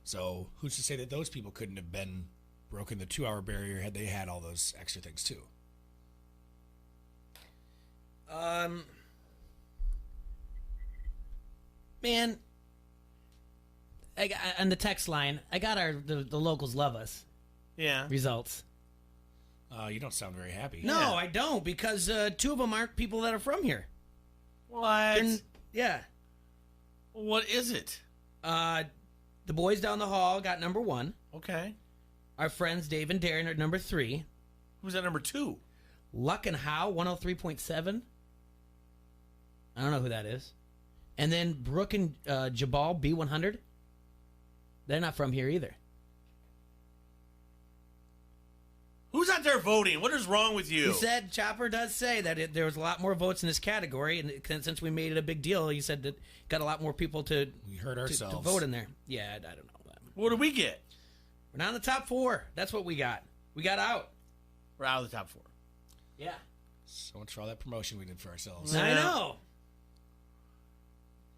So who's to say that those people couldn't have been broken the 2-hour barrier had they had all those extra things too? Man, on the text line, I got the locals love us Yeah. results. You don't sound very happy. No, Yeah. I don't, because 2 of them aren't people that are from here. What? Yeah. What is it? The boys down the hall got number 1. Okay. Our friends Dave and Darren are number 3. Who's at number 2? Luck and Howe, 103.7. I don't know who that is. And then Brooke and Jabal, B100. They're not from here either. Who's out there voting? What is wrong with you? He said, Chopper does say that there was a lot more votes in this category, and since we made it a big deal, he said that got a lot more people to We hurt ourselves. to vote in there. Yeah, I don't know that. What do we get? We're not in the top 4. That's what we got. We got out. We're out of the top 4. Yeah. So much for all that promotion we did for ourselves. I know.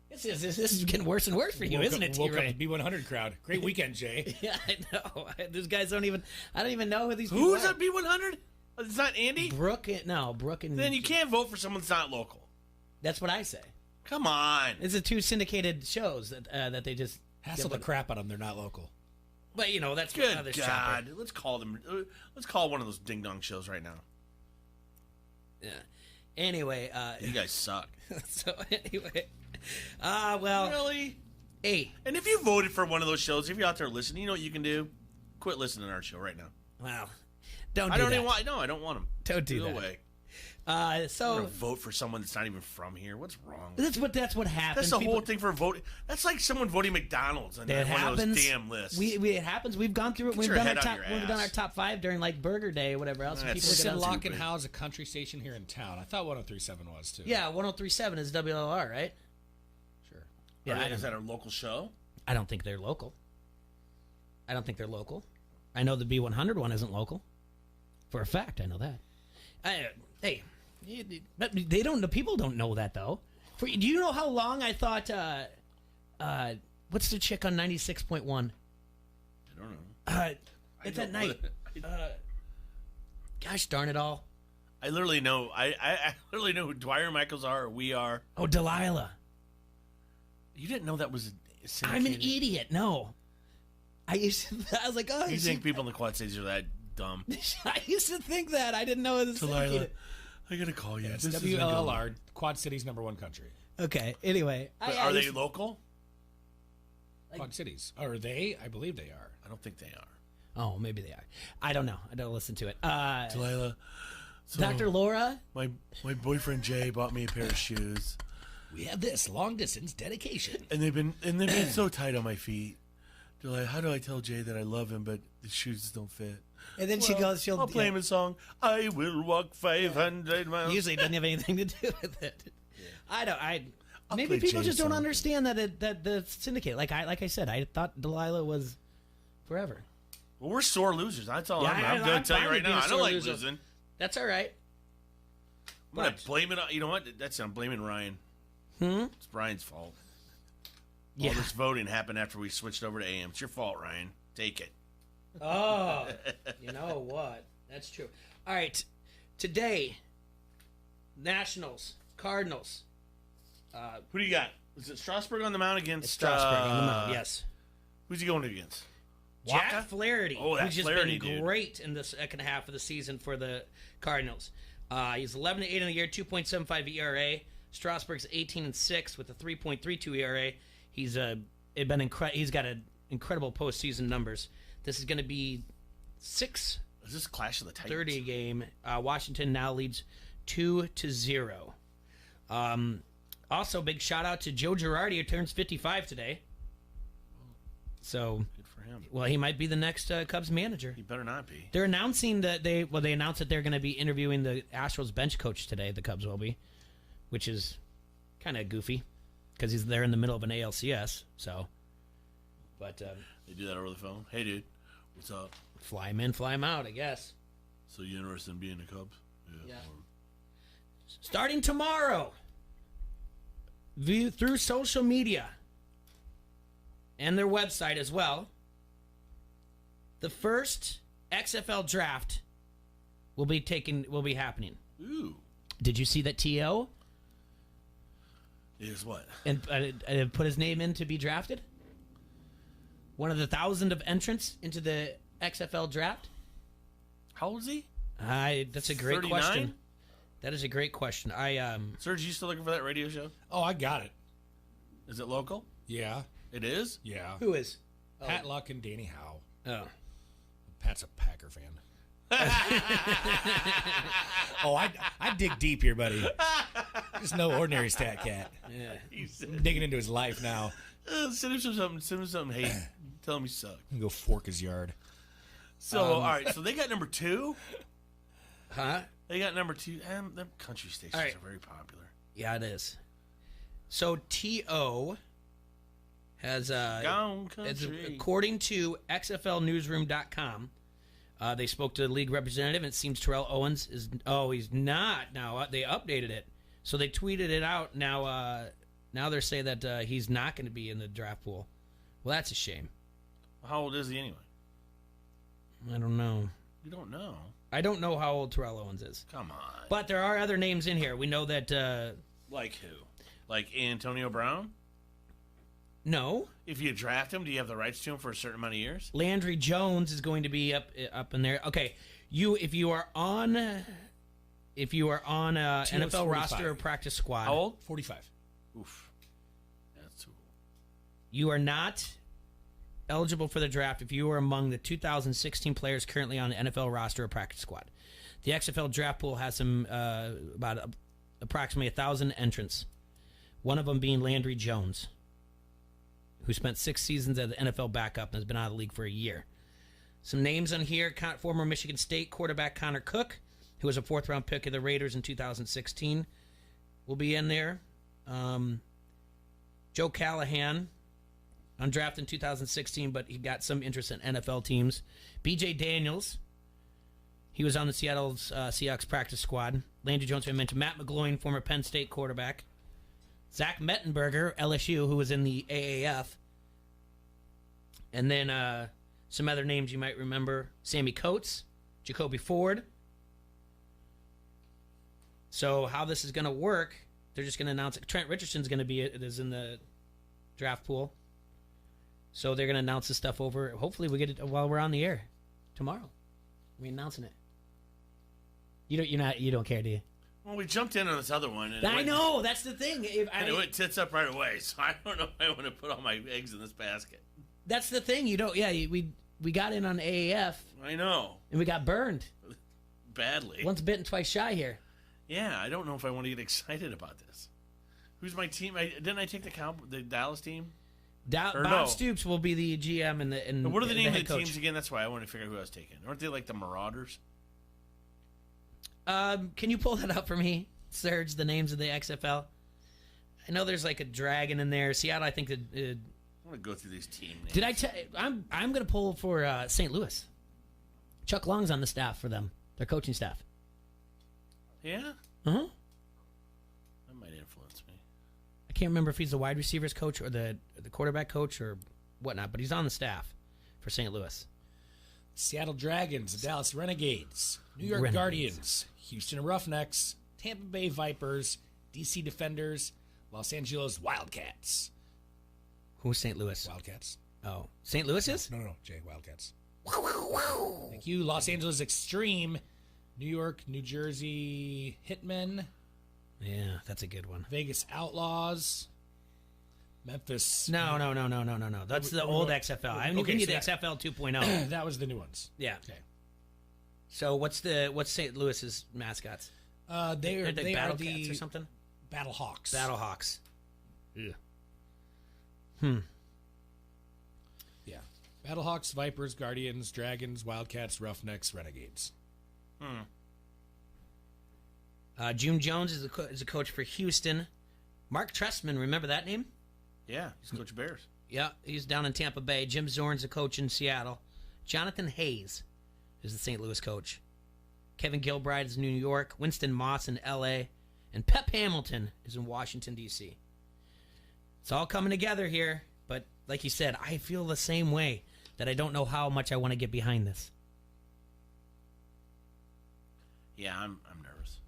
This is getting worse and worse for you, isn't it, Woke up T-Ray? the B100 crowd. Great weekend, Jay. Yeah, I know. These guys I don't even know who these people Who's are. at B100? It's not Andy? Brooke and... Then you can't vote for someone that's not local. That's what I say. Come on. It's the 2 syndicated shows that they just... Hassle the crap out of them. They're not local. But, that's Good another God. Chopper. Let's call them. Let's call one of those ding dong shows right now. Yeah. Anyway, You guys suck. so anyway, well, Really? hey, And if you voted for one of those shows, if you're out there listening, you know what you can do? Quit listening to our show right now. wow, don't I do don't that. even want. No, I don't want them. Don't do Go that. away. I'm So gonna vote for someone that's not even from here. What's wrong? that's what happens. That's the People- whole thing for voting. That's like someone voting McDonald's on It one of happens. those damn lists. It happens. We've gone through it. Get We've your done our head out top. your We've done our ass. top 5 during like Burger Day or whatever else. and That's people They get said on- Lock stupid. and Howe is a country station here in town. I thought 1037 was too. Yeah, 103.7 is WLR, right? Sure. Yeah, I Is don't, that a local show? I don't think they're local. I don't think they're local. I know the B100 one isn't local. For a fact, I know that. Hey, but they don't. The people don't know that though. Do you know how long I thought? What's the chick on 96.1? I don't know. It's I at don't- night. Gosh darn it all! I literally know. I literally know who Dwyer Michaels are. Or we are. Oh, Delilah. You didn't know that was. I'm an syndicated? idiot. No, I was like, oh, You think people in the Quad Cities are that dumb? I used to think that. I didn't know it was Delilah, syndicated. I gotta call you. It's This isn't going. WLLR, Quad Cities #1 country. Okay. Anyway, But I are they used- local? Quad Cities. Are they? I believe they are. I don't think they are. Oh, maybe they are. I don't know. I don't listen to it. Delilah, so Dr. Laura. my boyfriend Jay bought me a pair of shoes, We have this long distance dedication. and they've been so tight on my feet. Delilah, how do I tell Jay that I love him, but the shoes don't fit? And then she goes, I'll play him a song. I will walk 500 miles. Usually it doesn't have anything to do with it. I don't. I'll Maybe play people Jay's just don't song. understand that the syndicate. Like I said, I thought Delilah was forever. Well, we're sore losers. That's all. Yeah, I'm going I'm to tell you fine right with being now. a I don't sore like loser. losing. That's all right. I'm going But- to blame it on. You know what? I'm blaming Ryan. It's Ryan's fault. Yeah. All this voting happened after we switched over to AM. It's your fault, Ryan. Take it. Oh, you know what? That's true. All right, today, Nationals, Cardinals. Who do you got? Is it Strasburg on the mound against It's Strasburg on the mound. Yes. Who's he going against? Jack Waka? Flaherty, Oh, that who's just Flaherty, been dude. great in the second half of the season for the Cardinals. He's 11-8 in the year, 2.75 ERA. Strasburg's 18-6 with a 3.32 ERA. He's he's got incredible postseason numbers. This is going to be 6:30 Is this Clash of the Titans? a game. Washington now leads 2-0. Also, big shout out to Joe Girardi, who turns 55 today. So, Good for him. well, he might be the next Cubs manager. He better not be. They're announcing that they announced that they're going to be interviewing the Astros bench coach today. The Cubs will be, which is kind of goofy because they're in the middle of an ALCS. So, but They do that over the phone. Hey, dude, what's up? fly him in, fly him out, I guess. So you interested in being a Cubs? Yeah. Starting tomorrow, through social media and their website as well, The first XFL draft will be happening. Ooh. Did you see that T.O. Is what? and put his name in to be drafted? One of the 1,000 of entrants into the XFL draft? How old is he? That's a great 39? question. That is a great question. Serge, you still looking for that radio show? Oh, I got it. Is it local? Yeah. It is? Yeah. Who is? Pat Luck and Danny Howe. Oh. Pat's a Packer fan. Oh, I dig deep here, buddy. There's no ordinary stat cat. Yeah. I'm digging into his life now. Send him something. Send him something. Hey, tell him he sucked. I'm gonna go fork his yard. So, all right. So they got number 2. Huh? They got number 2. And them country stations All right. are very popular. Yeah, it is. So T.O. has Gone it's, country. according to XFLnewsroom.com, they spoke to the league representative, and it seems Terrell Owens is. Oh, he's not now. They updated it, so they tweeted it out. Now they're saying that he's not going to be in the draft pool. Well, that's a shame. How old is he anyway? I don't know. You don't know. I don't know how old Terrell Owens is. Come on. But there are other names in here. We know that. Like who? Like Antonio Brown? No, If you draft him, do you have the rights to him for a certain amount of years? Landry Jones is going to be up in there. Okay, if you are on a NFL 45. roster or practice squad, How old? 45. Oof. That's too old. you are not eligible for the draft if you are among the 2016 players currently on the NFL roster or practice squad. The XFL draft pool has some approximately 1,000 entrants. One of them being Landry Jones, who spent 6 seasons as the NFL backup and has been out of the league for a year. Some names on here: former Michigan State quarterback Connor Cook, who was a 4th-round pick of the Raiders in 2016, will be in there. Joe Callahan, undrafted in 2016, but he got some interest in NFL teams. B.J. Daniels, he was on the Seattle Seahawks practice squad. Landry Jones, I mentioned. Matt McGloin, former Penn State quarterback. Zach Mettenberger, LSU, who was in the AAF. And then some other names you might remember: Sammy Coates, Jacoby Ford. So how this is going to work, they're just going to announce it. Trent Richardson's going to be is in the draft pool. So they're going to announce this stuff over. Hopefully we get it while we're on the air tomorrow. We're announcing it. You don't care, do you? Well, we jumped in on this other one. And I know, that's the thing. It went tits up right away, so I don't know if I want to put all my eggs in this basket. That's the thing. We got in on AAF. I know. And we got burned. Badly. Once bitten, twice shy here. Yeah, I don't know if I want to get excited about this. Who's my team? Didn't I take the Dallas team? Bob Stoops will be the GM and what are the names head of the coach. teams again? That's why I want to figure out who I was taking. Aren't they like the Marauders? Can you pull that up for me, Serge? The names of the XFL. I know there's like a dragon in there. Seattle, I think. I want to go through these team names. Did I tell? I'm going to pull for St. Louis. Chuck Long's on the staff for them. Their coaching staff. Yeah. Uh huh. That might influence me. I can't remember if he's the wide receivers coach or the quarterback coach or whatnot, but he's on the staff for St. Louis. Seattle Dragons, the Dallas Renegades, New York Guardians, Houston Roughnecks, Tampa Bay Vipers, DC Defenders, Los Angeles Wildcats. Who's St. Louis? Wildcats. Oh, St. Louis is? No, Jay, Wildcats. Thank you. Los Angeles Extreme, New York, New Jersey Hitmen, Yeah, that's a good one. Vegas Outlaws, Memphis. No. That's the old XFL. I mean, Okay, we need so the XFL 2.0. That was the new ones. Yeah. Okay. So what's St. Louis's mascots? They are Battle the Cats or something? Battle Hawks. Battle Hawks. Yeah. Hmm. Yeah. Battle Hawks, Vipers, Guardians, Dragons, Wildcats, Roughnecks, Renegades. June Jones is a coach for Houston. Mark Trestman, remember that name? Yeah, he's Coach Bears. Yeah, he's down in Tampa Bay. Jim Zorn's a coach in Seattle. Jonathan Hayes is the St. Louis coach. Kevin Gilbride is in New York. Winston Moss in L.A. And Pep Hamilton is in Washington, D.C. It's all coming together here. But like you said, I feel the same way. that I don't know how much I want to get behind this. Yeah, I'm nervous.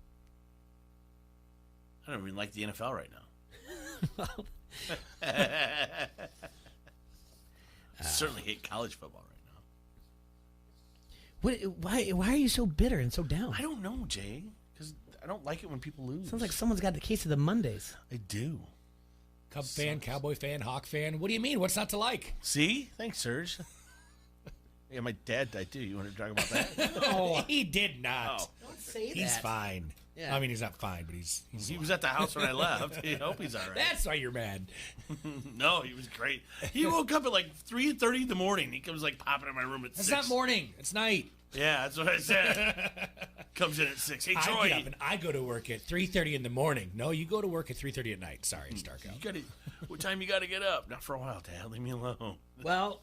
I don't even like the NFL right now. Certainly hate college football right now. Why are you so bitter and so down? I don't know, Jay, because I don't like it when people lose. Sounds like someone's got the case of the Mondays. I do. Cub fan, Cowboy fan, Hawk fan. What do you mean? What's not to like? See? Thanks, Serge. Yeah, my dad died too. You want to talk about that? Oh, he did not. Oh. Don't say that. He's fine. Yeah. I mean, he's not fine, but he's He was at the house when I left. I hope he's all right. That's why you're mad. No, he was great. He woke up at like 3:30 in the morning. He comes like popping in my room at 6. It's not morning. It's night. Yeah, that's what I said. Comes in at 6. Hey, I Troy. get up and I go to work at 3:30 in the morning. No, you go to work at 3:30 at night. Sorry, it's dark out. What time you got to get up? Not for a while, Dad. Leave me alone. Well,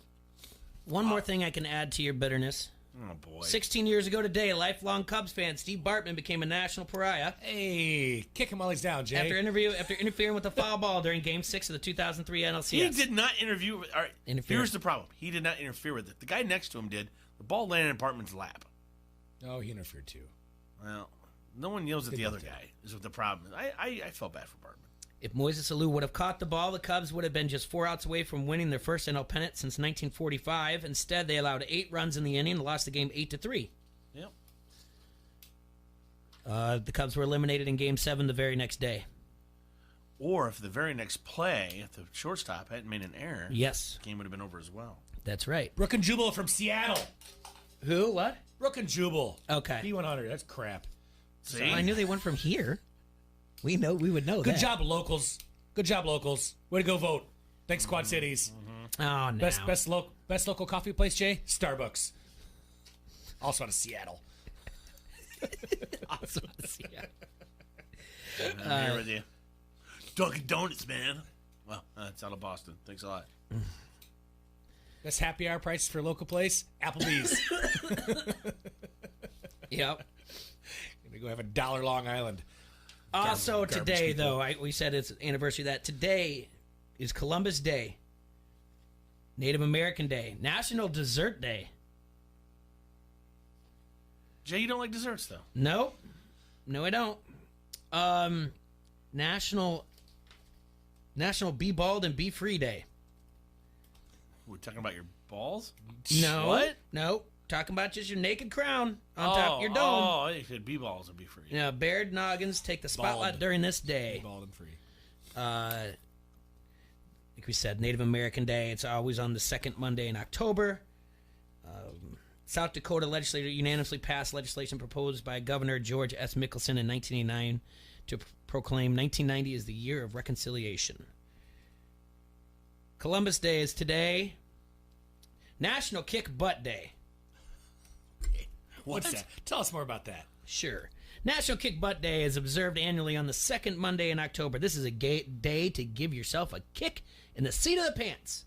one more thing I can add to your bitterness. Oh, boy. 16 years ago today, lifelong Cubs fan Steve Bartman became a national pariah Hey, kick him while he's down, Jay. after interfering with a foul ball during Game 6 of the 2003 NLCS. He did not interview with... All right, Interfere. here's the problem. He did not interfere with it. The guy next to him did. The ball landed in Bartman's lap. Oh, he interfered too. Well, no one yells at the other guy is what the problem is. I felt bad for Bartman. If Moises Alou would have caught the ball, the Cubs would have been just 4 outs away from winning their first NL pennant since 1945. Instead, they allowed 8 runs in the inning and lost the game 8-3. Yep. The Cubs were eliminated in Game 7 the very next day. Or if the very next play, if the shortstop hadn't made an error, Yes, the game would have been over as well. that's right. Brook and Jubal from Seattle. Who? What? Brook and Jubal. Okay. B100. That's crap. See? I knew they went from here. We would know Good that. job, locals. Good job, locals. Way to go vote. Thanks, Quad Cities. Oh, no. Best local coffee place, Jay? Starbucks. Also out of Seattle. Awesome to see ya. I'm here with you. Dunkin' Donuts, man. Well, it's out of Boston. Thanks a lot. Best happy hour prices for a local place? Applebee's. Yep. Gonna go have a $1 Long Island. Also Garbage today, people. though, we said it's anniversary of that. Today is Columbus Day, Native American Day, National Dessert Day. Jay, you don't like desserts, though. No, I don't. National Be Bald and Be Free Day. We're talking about your balls? No, What? No, talking about just your naked crown on top of your dome. Oh, they said B-balls would be free. Yeah, bared noggins take the spotlight Bald. during this day. Bald and free. Like we said, Native American Day. It's always on the second Monday in October. South Dakota legislature unanimously passed legislation proposed by Governor George S. Mickelson in 1989 to proclaim 1990 as the year of reconciliation. Columbus Day is today. National Kick Butt Day. What's that? Tell us more about that. Sure. National Kick Butt Day is observed annually on the second Monday in October. This is a day to give yourself a kick in the seat of the pants.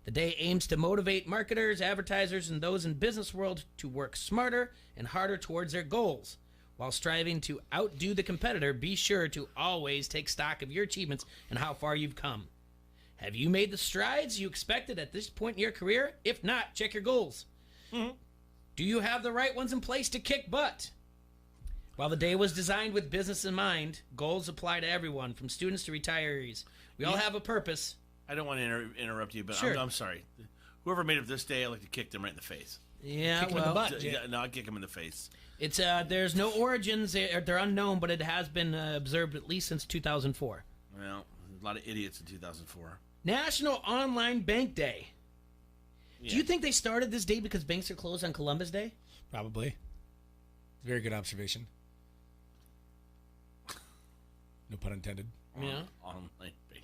The day aims to motivate marketers, advertisers, and those in business world to work smarter and harder towards their goals. While striving to outdo the competitor, be sure to always take stock of your achievements and how far you've come. Have you made the strides you expected at this point in your career? If not, check your goals. Mm-hmm. Do you have the right ones in place to kick butt? While the day was designed with business in mind, goals apply to everyone, from students to retirees. We all have a purpose. I don't want to interrupt you, but Sure. I'm sorry. Whoever made up this day, I'd like to kick them right in the face. Yeah, Kick 'em in the well, butt. No, I'd kick them in the face. it's there's no origins; they're unknown, but it has been observed at least since 2004. Well, a lot of idiots in 2004. National Online Bank Day. Yeah. Do you think they started this day because banks are closed on Columbus Day? Probably. Very good observation. No pun intended. Yeah. Online Bank Day.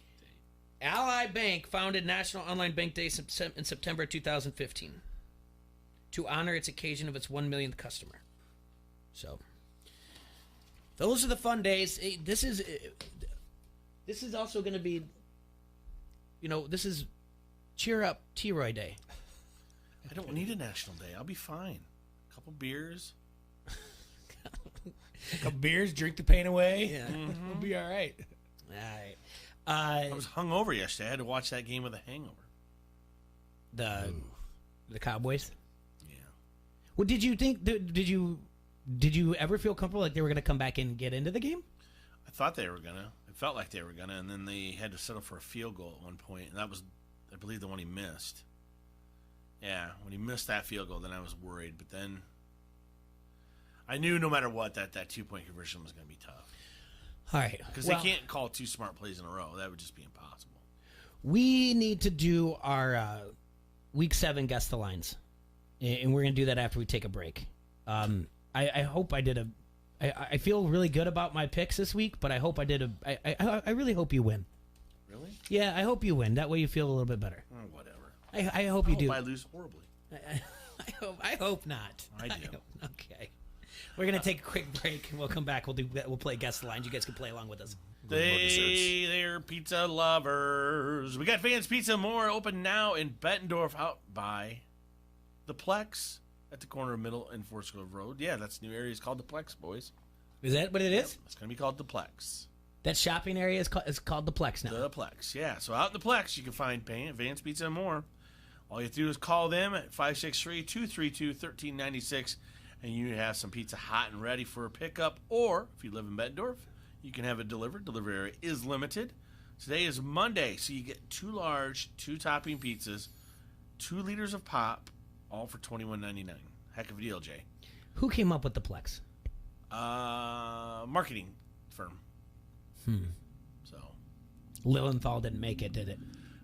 Ally Bank founded National Online Bank Day in September 2015 to honor its occasion of its 1 millionth customer. So, those are the fun days. This is also going to be, this is Cheer Up T-Roy Day. I don't need a national day. I'll be fine. A couple beers. A couple beers, drink the pain away. Yeah. We'll be all right. All right. I was hungover yesterday. I had to watch that game with a hangover. The Cowboys. Yeah. Well, did you think? Did you ever feel comfortable like they were going to come back and get into the game? I thought they were gonna. It felt like they were gonna, and then they had to settle for a field goal at one point, and that was, I believe, the one he missed. Yeah, when he missed that field goal, then I was worried. But then I knew no matter what that 2-point conversion was going to be tough. All right, Because they can't call 2 smart plays in a row. That would just be impossible. We need to do our Week 7 Guess the Lines, and we're going to do that after we take a break. I hope I did I feel really good about my picks this week, but I hope I did I really hope you win. Really? Yeah, I hope you win. That way you feel a little bit better. Whatever. I hope you do. I lose horribly. I hope not. I do. Okay. We're gonna take a quick break and we'll come back. We'll play Guess the Lines. You guys can play along with us. They're pizza lovers. We got Vans Pizza More open now in Bettendorf, out by the Plex at the corner of Middle and Forest Grove Road. Yeah, that's new area. It's called the Plex, boys. Is that what it is? It's going to be called the Plex. That shopping area is called the Plex now. The Plex, yeah. So out in the Plex, you can find Vans Pizza and More. All you have to do is call them at 563-232-1396, and you have some pizza hot and ready for a pickup. Or, if you live in Bettendorf, you can have it delivered. Delivery area is limited. Today is Monday, so you get 2 large, 2-topping pizzas, 2 liters of pop, all for $21.99. Heck of a deal, Jay. Who came up with the Plex? Marketing firm. So Lilienthal didn't make it, did it?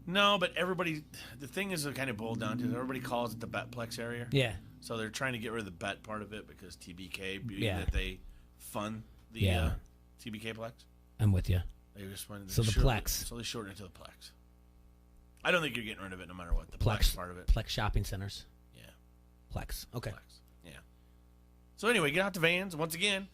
No, but everybody, the thing is, it kind of boiled down to everybody calls it the Betplex area. Yeah. So they're trying to get rid of the bet part of it because TBK, being Yeah. that they fund the TBK Plex. I'm with you. They just wanted to So the Plex. So they shortened it to the Plex. I don't think you're getting rid of it no matter what. The Plex part of it. Plex shopping centers. Yeah. Plex. Okay. Plex. Yeah. So anyway, get out to Vans. Once again,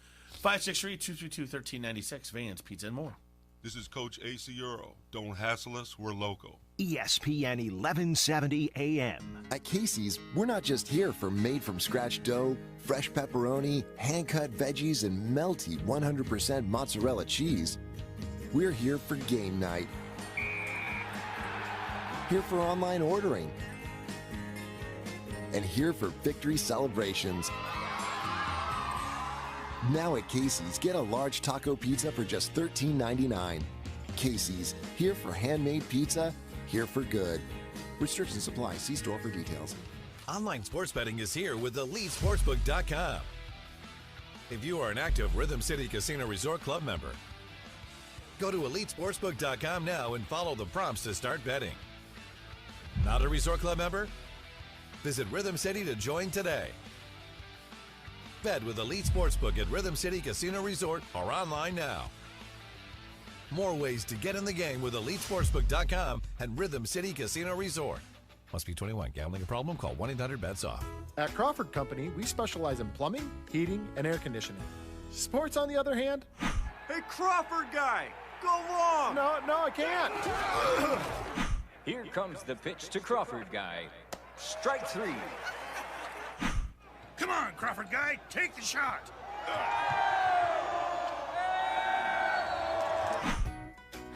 563-232-1396. Vans, Pizza and More. This is Coach A.C. Euro. Don't hassle us. We're local. ESPN 1170 AM. At Casey's, we're not just here for made-from-scratch dough, fresh pepperoni, hand-cut veggies, and melty 100% mozzarella cheese. We're here for game night. Here for online ordering. And here for victory celebrations. Now at Casey's, get a large taco pizza for just $13.99. Casey's, here for handmade pizza, here for good. Restrictions apply. See store for details. Online sports betting is here with EliteSportsbook.com. If you are an active Rhythm City Casino Resort Club member, go to EliteSportsbook.com now and follow the prompts to start betting. Not a Resort Club member? Visit Rhythm City to join today. Bet with Elite Sportsbook at Rhythm City Casino Resort or online now. More ways to get in the game with EliteSportsbook.com and Rhythm City Casino Resort. Must be 21. Gambling a problem? Call 1-800-BETS-OFF. At Crawford Company, we specialize in plumbing, heating, and air conditioning. Sports, on the other hand... Hey, Crawford guy! Go long! No, I can't! Here comes the pitch to Crawford guy. Strike 3. Come on, Crawford guy, take the shot.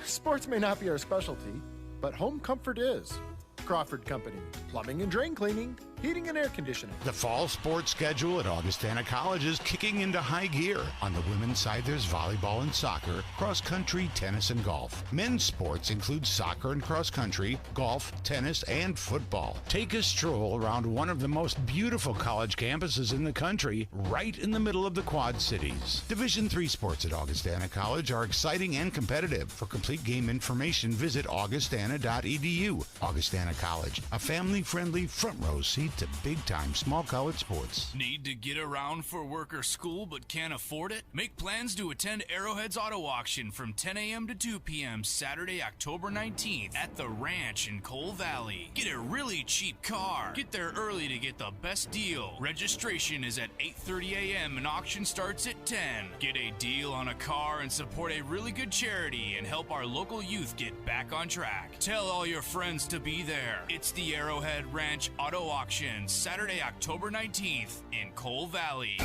Sports may not be our specialty, but home comfort is. Crawford Company, plumbing and drain cleaning, heating and air conditioning. The fall sports schedule at Augustana College is kicking into high gear. On the women's side, there's volleyball and soccer, cross country, tennis, and golf. Men's sports include soccer and cross country, golf, tennis, and football. Take a stroll around one of the most beautiful college campuses in the country, right in the middle of the Quad Cities. Division III sports at Augustana College are exciting and competitive. For complete game information, visit augustana.edu. Augustana College, a family-friendly front-row seat to big-time small college sports. Need to get around for work or school but can't afford it? Make plans to attend Arrowhead's Auto Auction from 10 a.m. to 2 p.m. Saturday, October 19th at the Ranch in Coal Valley. Get a really cheap car. Get there early to get the best deal. Registration is at 8:30 a.m. and auction starts at 10. Get a deal on a car and support a really good charity and help our local youth get back on track. Tell all your friends to be there. It's the Arrowhead Ranch Auto Auction, Saturday, October 19th in Coal Valley.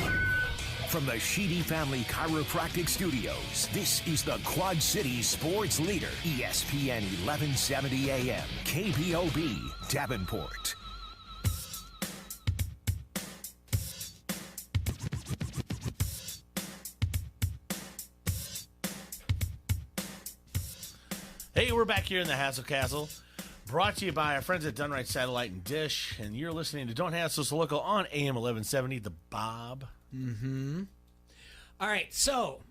From the Sheedy Family Chiropractic Studios, this is the Quad Cities sports leader, ESPN 1170 AM, KBOB, Davenport. we're back here in the Hassle Castle, brought to you by our friends at Dunright Satellite and Dish, and you're listening to Don't Hassle So Local on AM 1170, The Bob. Mm-hmm. All right, so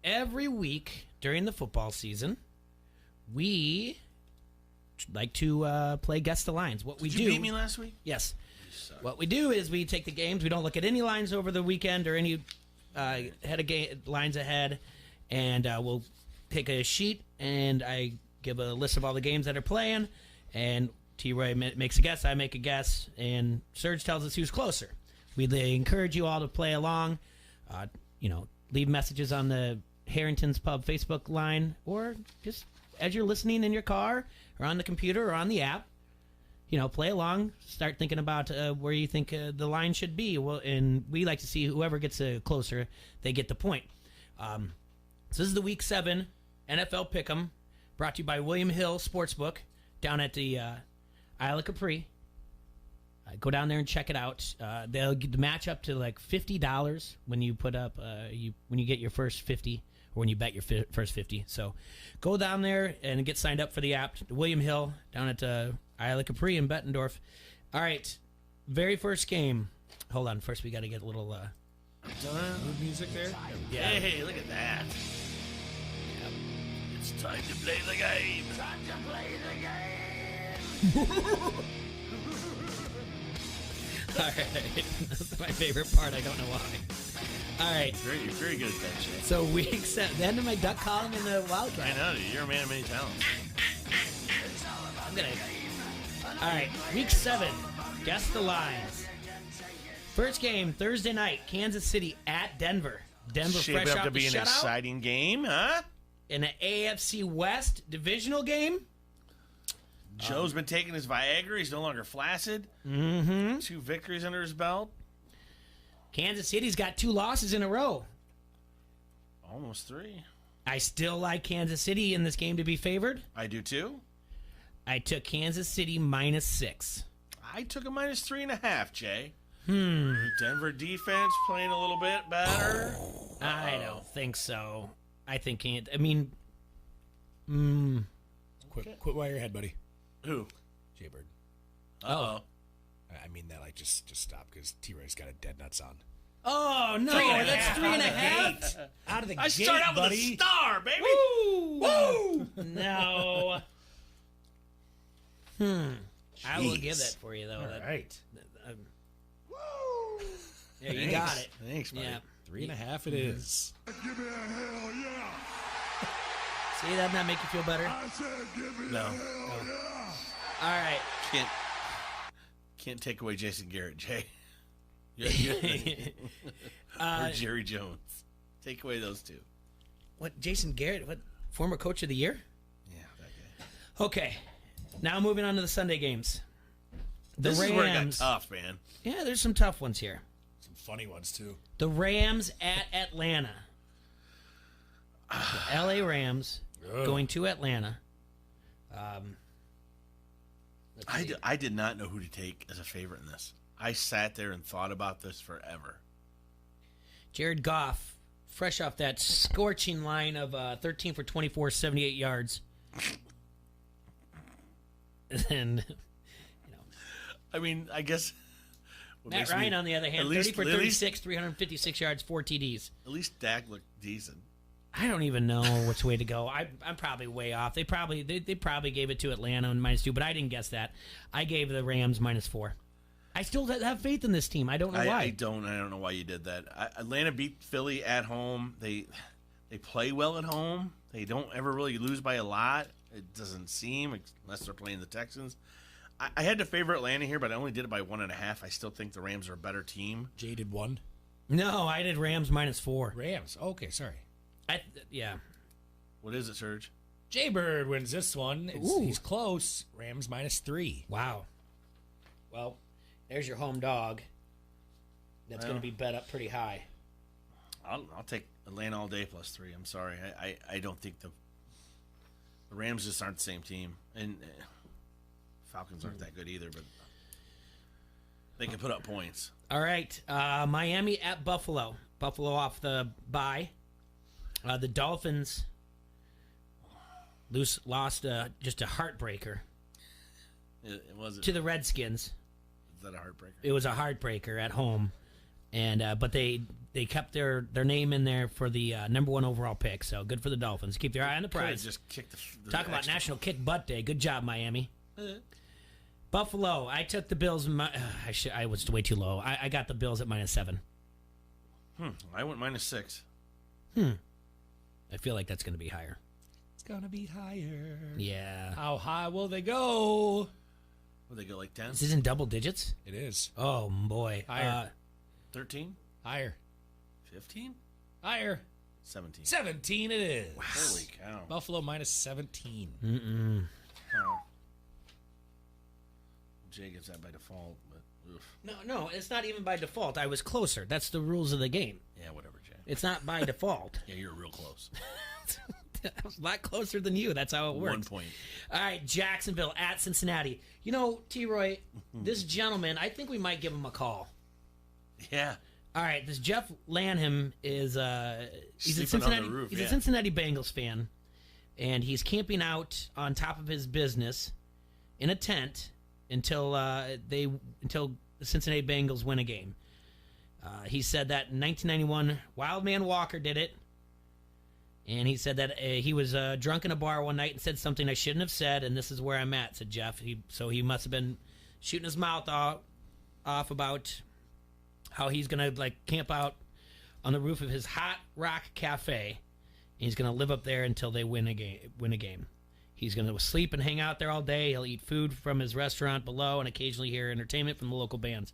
every week during the football season, we like to play Guess the Lines. What we Did do? you beat me last week? Yes. What we do is we take the games. We don't look at any lines over the weekend or any head of lines ahead, and we'll take a sheet and I give a list of all the games that are playing, and T-Roy makes a guess, I make a guess, and Serge tells us who's closer. We encourage you all to play along. Leave messages on the Harrington's Pub Facebook line, or just as you're listening in your car or on the computer or on the app. Play along. Start thinking about where you think the line should be. Well, and we like to see whoever gets closer, they get the point. So this is the Week 7 NFL Pick'em, brought to you by William Hill Sportsbook down at the Isle of Capri. Go down there and check it out. They'll match up to like $50 when you put up when you get your first 50, or when you bet your first 50. So go down there and get signed up for the app. William Hill down at Isle of Capri in Bettendorf. All right, very first game. Hold on, first we got to get a little mood music there. Yeah. Hey, look at that. Yep. It's time to play the game. Time to play the game. All right, that's my favorite part. I don't know why. All right, you're very good at that shit. So Week 7, the end of my duck column in the Wildcat. I know, dude. You're a man of many talents. I'm gonna. All right, Week 7. Guess the lines. First game Thursday night. Kansas City at Denver. Denver shaping fresh up out to be the an shutout. exciting game, huh? In an AFC West divisional game. Joe's been taking his Viagra. He's no longer flaccid. Mm-hmm. 2 victories under his belt. Kansas City's got 2 losses in a row. Almost 3. I still like Kansas City in this game to be favored. I do too. I took Kansas City -6. I took a -3.5, Jay. Denver defense playing a little bit better. I don't think so. I think Quit while you're ahead, buddy. Who? Jaybird. Uh-oh. I mean that, like, just stop, because T-Ray's got a dead nuts on. Oh, no. That's 3.5? Out of the I gate, start out with buddy. a star, baby. Woo! No. I will give that for you, though. All right. Yeah, you got it. Thanks, buddy. Yeah. 3.5 it is. Give me a hell yeah. See, doesn't that make you feel better? I said give me No. a hell yeah. All right. Can't take away Jason Garrett, Jay. Or Jerry Jones. Take away those two. What, Jason Garrett? What, former coach of the year? Yeah, that guy. Okay. Now moving on to the Sunday games. This is where it got tough, man. Yeah, there's some tough ones here. Some funny ones, too. The Rams at Atlanta. The LA Rams going to Atlanta. I did not know who to take as a favorite in this. I sat there and thought about this forever. Jared Goff, fresh off that scorching line of 13 for 24, 78 yards. And, I mean, I guess... Matt Ryan, on the other hand, 30 for 36, 356 yards, 4 TDs. At least Dak looked decent. I don't even know which way to go. I'm probably way off. They probably gave it to Atlanta on -2, but I didn't guess that. I gave the Rams -4. I still have faith in this team. I don't know why. I don't know why you did that. Atlanta beat Philly at home. They play well at home. They don't ever really lose by a lot. It doesn't seem, unless they're playing the Texans. I had to favor Atlanta here, but I only did it by 1.5. I still think the Rams are a better team. Jay did 1. No, I did Rams -4. Rams. Okay, sorry. Yeah. What is it, Serge? Jaybird wins this one. He's close. Rams -3. Wow. Well, there's your home dog. That's going to be bet up pretty high. I'll take Atlanta all day +3. I'm sorry. I don't think the Rams just aren't the same team. And Falcons aren't that good either, but they can put up points. All right. Miami at Buffalo. Buffalo off the bye. The Dolphins lost just a heartbreaker It wasn't. to the Redskins. Is that a heartbreaker? It was a heartbreaker at home, and but they kept their name in there for the number 1 overall pick. So good for the Dolphins. Keep their eye on the Could've prize. just kicked the Talk about extra National Kick Butt Day. Good job, Miami. Buffalo. I took the Bills. I was way too low. I got the Bills at -7. I went -6. I feel like that's going to be higher. It's going to be higher. Yeah. How high will they go? Will they go like 10? This is in double digits? It is. Oh, boy. Higher. 13? Higher. 15? Higher. 17. 17 it is. Holy cow. Buffalo -17. Mm-mm. Oh. Jay gets that by default, but oof. No, it's not even by default. I was closer. That's the rules of the game. Yeah, whatever, Jay. It's not by default. Yeah, you're real close. I was a lot closer than you. That's how it works. 1 point. All right, Jacksonville at Cincinnati. You know, T-Roy, this gentleman, I think we might give him a call. Yeah. All right, this Jeff Lanham is he's a Sleeping on the Cincinnati roof, he's yeah. a Cincinnati Bengals fan, and he's camping out on top of his business in a tent until the Cincinnati Bengals win a game. He said that in 1991, Wildman Walker did it, and he said that he was drunk in a bar one night and said something I shouldn't have said, and this is where I'm at, said Jeff. So he must have been shooting his mouth off about how he's going to like camp out on the roof of his Hot Rock Cafe, and he's going to live up there until they win a game. He's going to sleep and hang out there all day. He'll eat food from his restaurant below and occasionally hear entertainment from the local bands.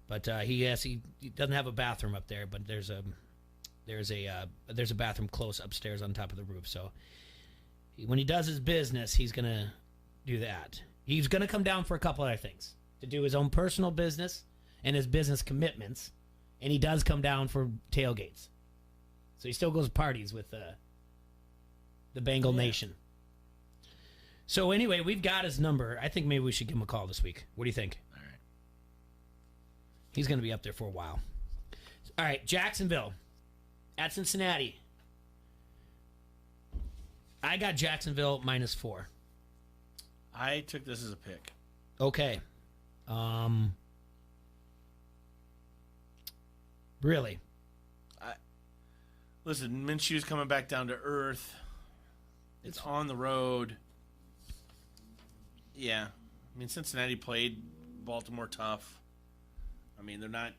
But he doesn't have a bathroom up there, but there's a bathroom close upstairs on top of the roof. So when he does his business, he's going to do that. He's going to come down for a couple other things, to do his own personal business and his business commitments, and he does come down for tailgates. So he still goes to parties with the Bengal Nation. So anyway, we've got his number. I think maybe we should give him a call this week. What do you think? All right. He's going to be up there for a while. All right, Jacksonville at Cincinnati. I got Jacksonville -4. I took this as a pick. Okay. Really? Listen, Minshew's coming back down to earth. It's on the road. Yeah. I mean, Cincinnati played Baltimore tough. I mean, they're not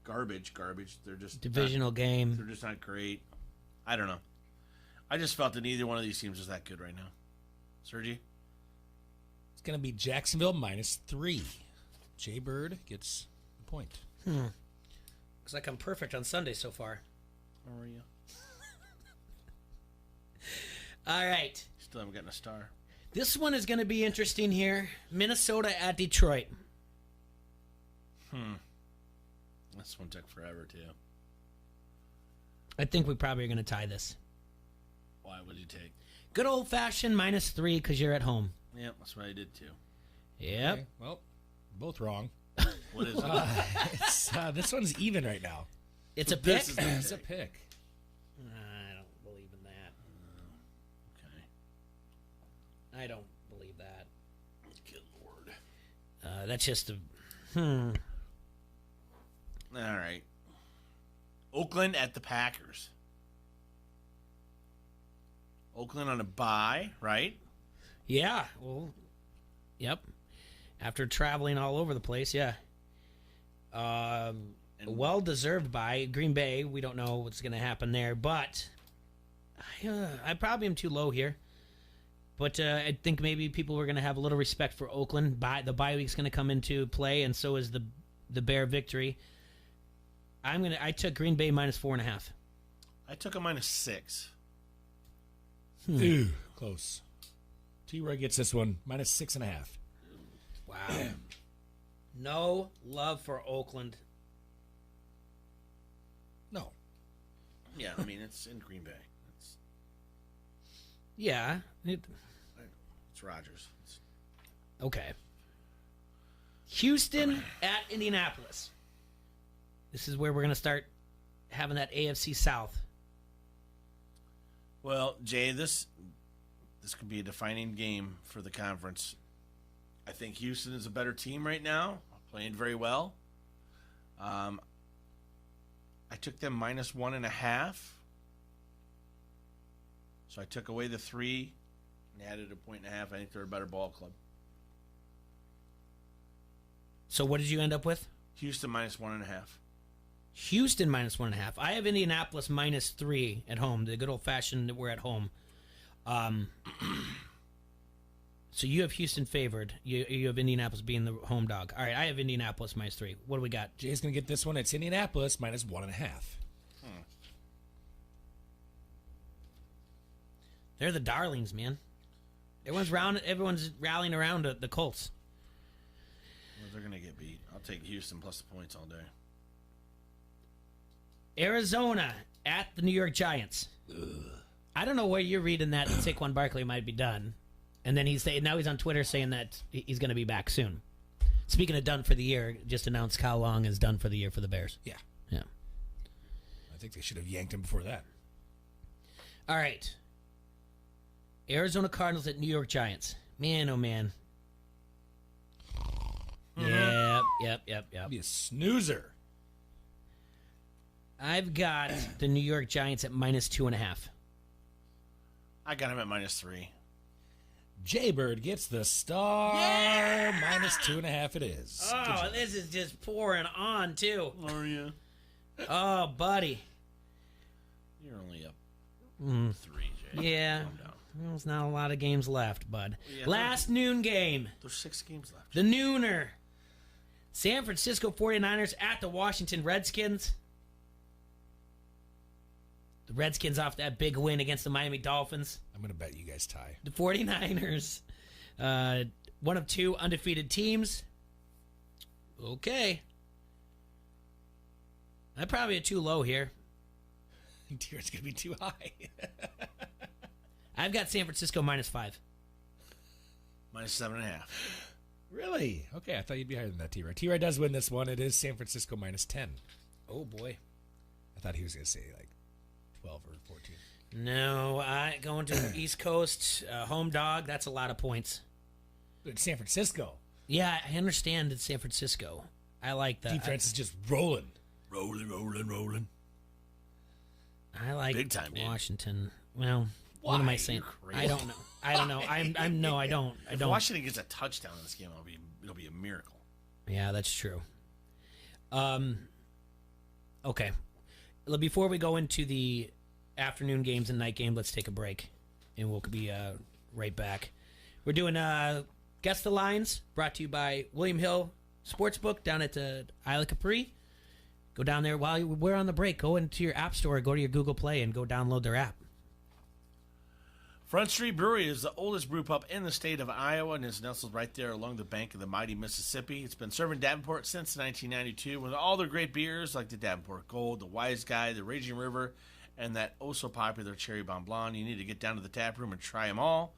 garbage. They're just Divisional game. They're just not great. I don't know. I just felt that neither one of these teams is that good right now. Sergi? It's going to be Jacksonville -3. Jay Bird gets the point. Looks like I'm perfect on Sunday so far. How are you? All right. Still haven't gotten a star. This one is going to be interesting here. Minnesota at Detroit. This one took forever, too. I think we probably are going to tie this. Why would you take? Good old-fashioned -3 because you're at home. Yep, that's what I did, too. Yep. Okay, well, both wrong. What is it? This one's even right now. It's a pick? This is the It's a pick. I don't believe in that. Okay. I don't believe that. Good Lord. That's just a... All right. Oakland at the Packers. Oakland on a bye, right? Yeah, well, yep. After traveling all over the place, yeah. Well-deserved by Green Bay. We don't know what's going to happen there, but I probably am too low here. But I think maybe people were going to have a little respect for Oakland. The bye week's going to come into play, and so is the Bear victory. I took Green Bay -4.5. I took a -6. Ooh, close. T-Roy gets this one -6.5. Wow. No love for Oakland. No. Yeah, I mean, it's in Green Bay. Yeah. It's Rodgers. Okay. Houston at Indianapolis. This is where we're going to start having that AFC South. Well, Jay, this this could be a defining game for the conference. I think Houston is a better team right now, playing very well. I took them -1.5. So I took away the 3 and added 1.5. I think they're a better ball club. So what did you end up with? Houston -1.5. Houston -1.5. I have Indianapolis -3 at home. The good old fashioned we're at home. So you have Houston favored. You have Indianapolis being the home dog. All right, I have Indianapolis -3. What do we got? Jay's going to get this one. It's Indianapolis -1.5. They're the darlings, man. Everyone's rallying around the Colts. Well, they're going to get beat. I'll take Houston plus the points all day. Arizona at the New York Giants. Ugh. I don't know where you're reading that Saquon Barkley might be done. And then now he's on Twitter saying that he's going to be back soon. Speaking of done for the year, just announced Kyle Long is done for the year for the Bears. Yeah. Yeah. I think they should have yanked him before that. All right. Arizona Cardinals at New York Giants. Man, oh man. Yep. Be a snoozer. I've got the New York Giants at -2.5. I got him at -3. Jaybird gets the star. Yeah! -2.5 it is. Oh, this is just pouring on, too. Are you? Oh, buddy. You're only up 3, Jay. Yeah. Calm down. Well, there's not a lot of games left, bud. Yeah, Last noon game. There's 6 games left. The nooner. San Francisco 49ers at the Washington Redskins. The Redskins off that big win against the Miami Dolphins. I'm going to bet you guys tie. The 49ers, one of 2 undefeated teams. Okay. I'm probably too low here. Dear, it's going to be too high. I've got San Francisco -5. -7.5. Really? Okay, I thought you'd be higher than that, T-Ray. T-Ray does win this one. It is San Francisco -10. Oh, boy. I thought he was going to say like 12 or 14. No, going to the East Coast, home dog, that's a lot of points. But it's San Francisco. Yeah, I understand it's San Francisco. I like that. Defense is just rolling. Rolling. I like Big time, Washington. Well, Why? what am I saying? You're crazy. I don't know. I don't. If Washington gets a touchdown in this game, it'll be a miracle. Yeah, that's true. Okay. Before we go into the afternoon games and night game, let's take a break, and we'll be right back. We're doing Guess the Lines, brought to you by William Hill Sportsbook down at the Isle of Capri. Go down there while we're on the break. Go into your app store, go to your Google Play, and go download their app. Front Street Brewery is the oldest brew pub in the state of Iowa and is nestled right there along the bank of the mighty Mississippi. It's been serving Davenport since 1992 with all their great beers like the Davenport Gold, the Wise Guy, the Raging River, and that oh-so-popular Cherry Bomb Blonde. You need to get down to the tap room and try them all.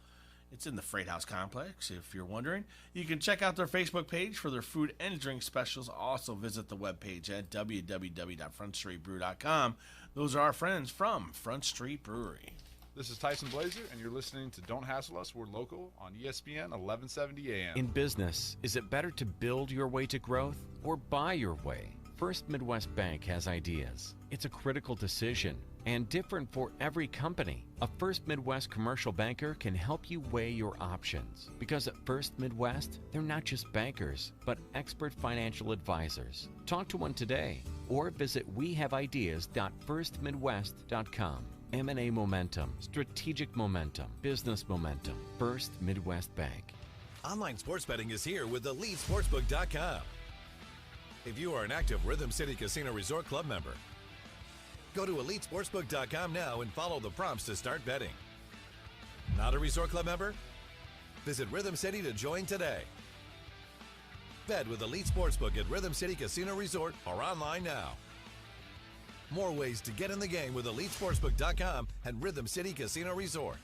It's in the Freight House Complex, if you're wondering. You can check out their Facebook page for their food and drink specials. Also visit the webpage at www.frontstreetbrew.com. Those are our friends from Front Street Brewery. This is Tyson Blazer, and you're listening to Don't Hassle Us. We're local on ESPN 1170 AM. In business, is it better to build your way to growth or buy your way? First Midwest Bank has ideas. It's a critical decision and different for every company. A First Midwest commercial banker can help you weigh your options. Because at First Midwest, they're not just bankers, but expert financial advisors. Talk to one today or visit wehaveideas.firstmidwest.com. M&A momentum, strategic momentum, business momentum. First Midwest Bank. Online sports betting is here with EliteSportsbook.com. If you are an active Rhythm City Casino Resort Club member, go to EliteSportsbook.com now and follow the prompts to start betting. Not a Resort Club member? Visit Rhythm City to join today. Bet with Elite Sportsbook at Rhythm City Casino Resort or online now. More ways to get in the game with EliteSportsbook.com and Rhythm City Casino Resort.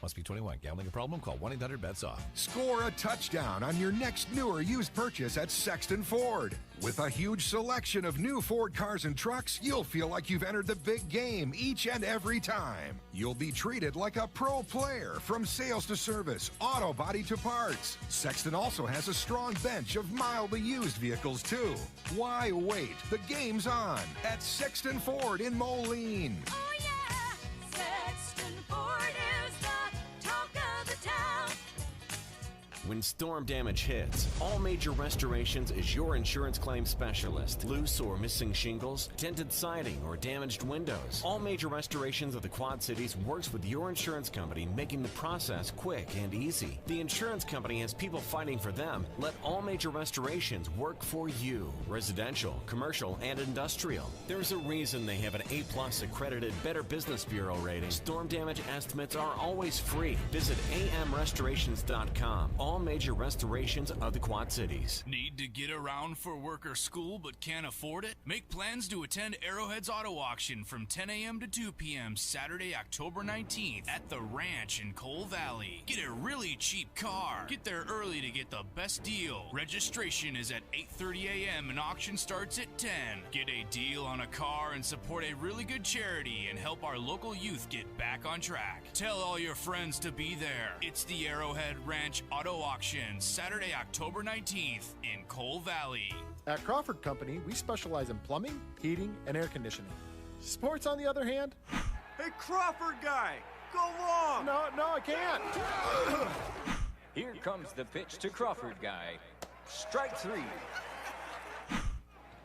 Must be 21. Gambling a problem? Call 1-800-BETS-OFF. Score a touchdown on your next new or used purchase at Sexton Ford. With a huge selection of new Ford cars and trucks, you'll feel like you've entered the big game each and every time. You'll be treated like a pro player from sales to service, auto body to parts. Sexton also has a strong bench of mildly used vehicles, too. Why wait? The game's on at Sexton Ford in Moline. Oh, yeah. Sexton Ford is the talk of the town. When storm damage hits, All Major Restorations is your insurance claim specialist. Loose or missing shingles, dented siding, or damaged windows. All Major Restorations of the Quad Cities works with your insurance company, making the process quick and easy. The insurance company has people fighting for them. Let All Major Restorations work for you. Residential, commercial, and industrial. There's a reason they have an A+ accredited Better Business Bureau rating. Storm damage estimates are always free. Visit amrestorations.com. All Major Restorations of the Quad Cities. Need to get around for work or school but can't afford it? Make plans to attend Arrowhead's Auto Auction from 10 a.m. to 2 p.m. Saturday, October 19th at the Ranch in Coal Valley. Get a really cheap car. Get there early to get the best deal. Registration is at 8:30 a.m. and auction starts at 10. Get a deal on a car and support a really good charity and help our local youth get back on track. Tell all your friends to be there. It's the Arrowhead Ranch Auto Auction, Saturday, October 19th in Coal Valley. At Crawford Company, we specialize in plumbing, heating, and air conditioning. Sports, on the other hand? Hey, Crawford guy, go long! No, I can't. Here comes the pitch to Crawford guy. Strike three.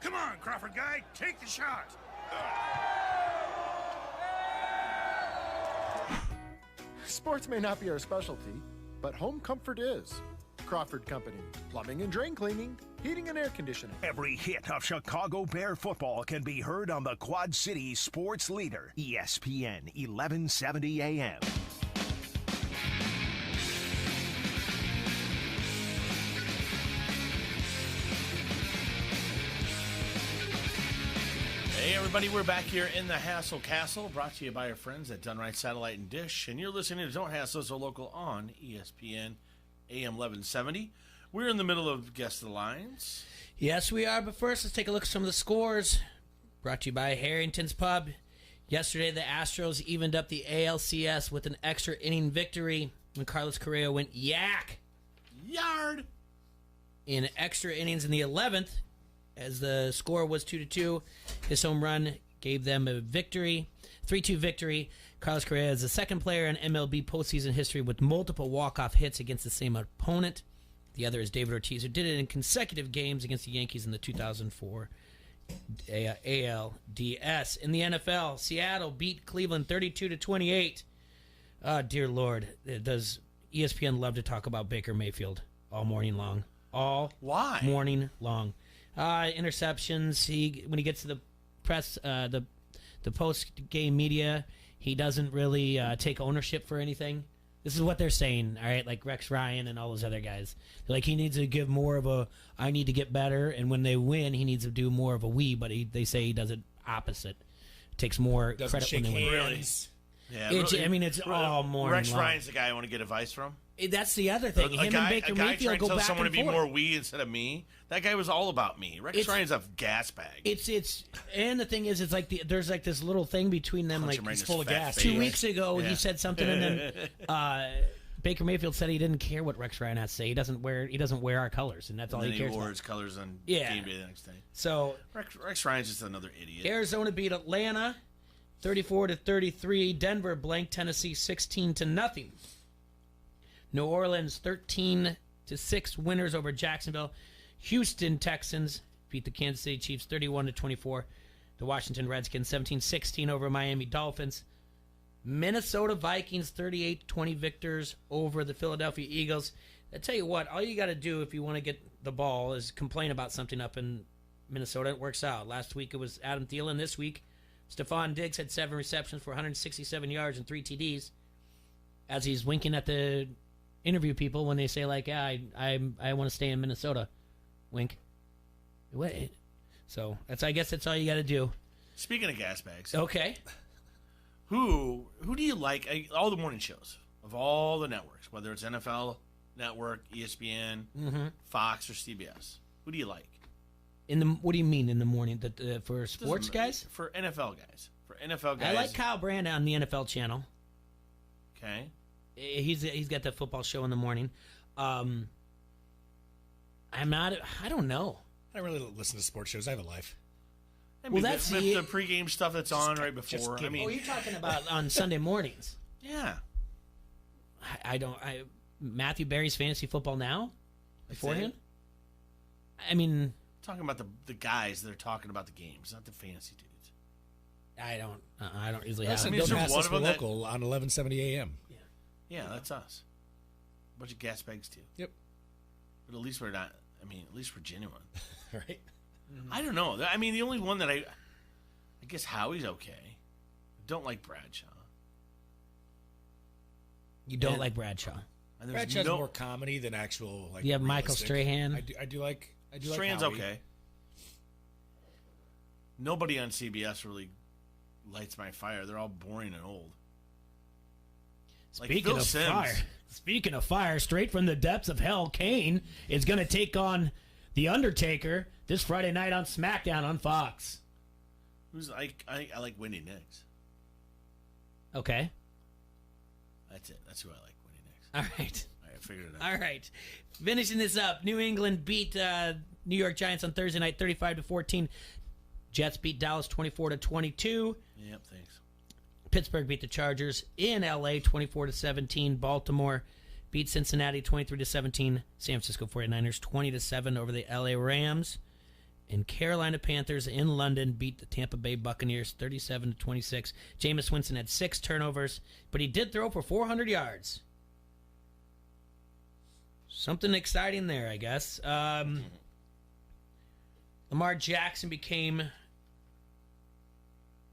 Come on, Crawford guy, take the shot. Sports may not be our specialty, but home comfort is. Crawford Company, plumbing and drain cleaning, heating and air conditioning. Every hit of Chicago Bear football can be heard on the Quad Cities sports leader, ESPN 1170 AM. Hey everybody, we're back here in the Hassle Castle, brought to you by our friends at Dunright Satellite and Dish, and you're listening to Don't Hassle Us, our local on ESPN AM 1170. We're in the middle of Guess the Lines. Yes, we are, but first let's take a look at some of the scores. Brought to you by Harrington's Pub. Yesterday, the Astros evened up the ALCS with an extra inning victory when Carlos Correa went yard in extra innings in the 11th. As the score was 2-2, his home run gave them a victory, 3-2 victory. Carlos Correa is the second player in MLB postseason history with multiple walk-off hits against the same opponent. The other is David Ortiz, who did it in consecutive games against the Yankees in the 2004 ALDS. In the NFL, Seattle beat Cleveland 32-28. Oh, dear Lord. Does ESPN love to talk about Baker Mayfield all morning long? Why? Morning long. Interceptions. When he gets to the press, the post-game media, he doesn't really take ownership for anything. This is what they're saying, all right? Like Rex Ryan and all those other guys. Like, he needs to give more of a, I need to get better, and when they win, he needs to do more of a we, but they say he does it opposite. Takes more credit when they win. Really? Yeah, it's all morning Rex long. Ryan's the guy I want to get advice from. That's the other thing. Him and Baker Mayfield go back and forth. A guy trying to tell someone to be more we instead of me. That guy was all about me. Rex Ryan's a gas bag. And the thing is, it's like there's like this little thing between them. Like he's full of gas. 2 weeks ago, he said something, and then Baker Mayfield said he didn't care what Rex Ryan had to say. He doesn't wear our colors, and that's all he cares about. He wore his colors on game day the next day. So Rex Ryan's just another idiot. Arizona beat Atlanta 34-33. Denver blanked Tennessee 16-0. New Orleans 13-6 winners over Jacksonville. Houston Texans beat the Kansas City Chiefs 31-24. The Washington Redskins 17-16 over Miami Dolphins. Minnesota Vikings 38-20 victors over the Philadelphia Eagles. I tell you what, all you got to do if you want to get the ball is complain about something up in Minnesota. It works out. Last week it was Adam Thielen. This week, Stephon Diggs had 7 receptions for 167 yards and 3 TDs. As he's winking at the interview people when they say, like, I want to stay in Minnesota. Wink. Wait. So I guess that's all you got to do. Speaking of gas bags. Okay. Who do you like? All the morning shows. of all the networks, whether it's NFL Network, ESPN, Fox, or CBS. Who do you like? What do you mean in the morning? For sports guys? For NFL guys. For NFL guys. I like Kyle Brand on the NFL channel. Okay. He's got the football show in the morning. I don't know. I don't really listen to sports shows. I have a life. Well, that's the pregame stuff that's on right before. I mean, you're talking about on Sunday mornings. Yeah. Matthew Berry's Fantasy Football Now beforehand. I mean, talking about the guys that are talking about the games, not the fantasy dudes. I don't usually have. Don't pass us for local on 1170 AM. Yeah, that's us. A bunch of gas bags too. Yep. But at least we're not. I mean, at least we're genuine. Right. I don't know. I mean, the only one that I guess Howie's okay. I don't like Bradshaw. You don't like Bradshaw. Bradshaw's more comedy than actual. Like, you have Michael Strahan. I do like. Strahan's like okay. Nobody on CBS really lights my fire. They're all boring and old. Speaking of fire, straight from the depths of hell, Kane is going to take on The Undertaker this Friday night on SmackDown on Fox. I like Wendy Nix. Okay. That's it. That's who I like, Wendy Nix. All right. I figured it out. All right. Finishing this up, New England beat New York Giants on Thursday night 35-14. Jets beat Dallas 24-22. Yep, thanks. Pittsburgh beat the Chargers in LA 24-17. Baltimore beat Cincinnati 23-17. San Francisco 49ers 20-7 over the LA Rams. And Carolina Panthers in London beat the Tampa Bay Buccaneers 37-26. Jameis Winston had 6 turnovers, but he did throw for 400 yards. Something exciting there, I guess. Lamar Jackson became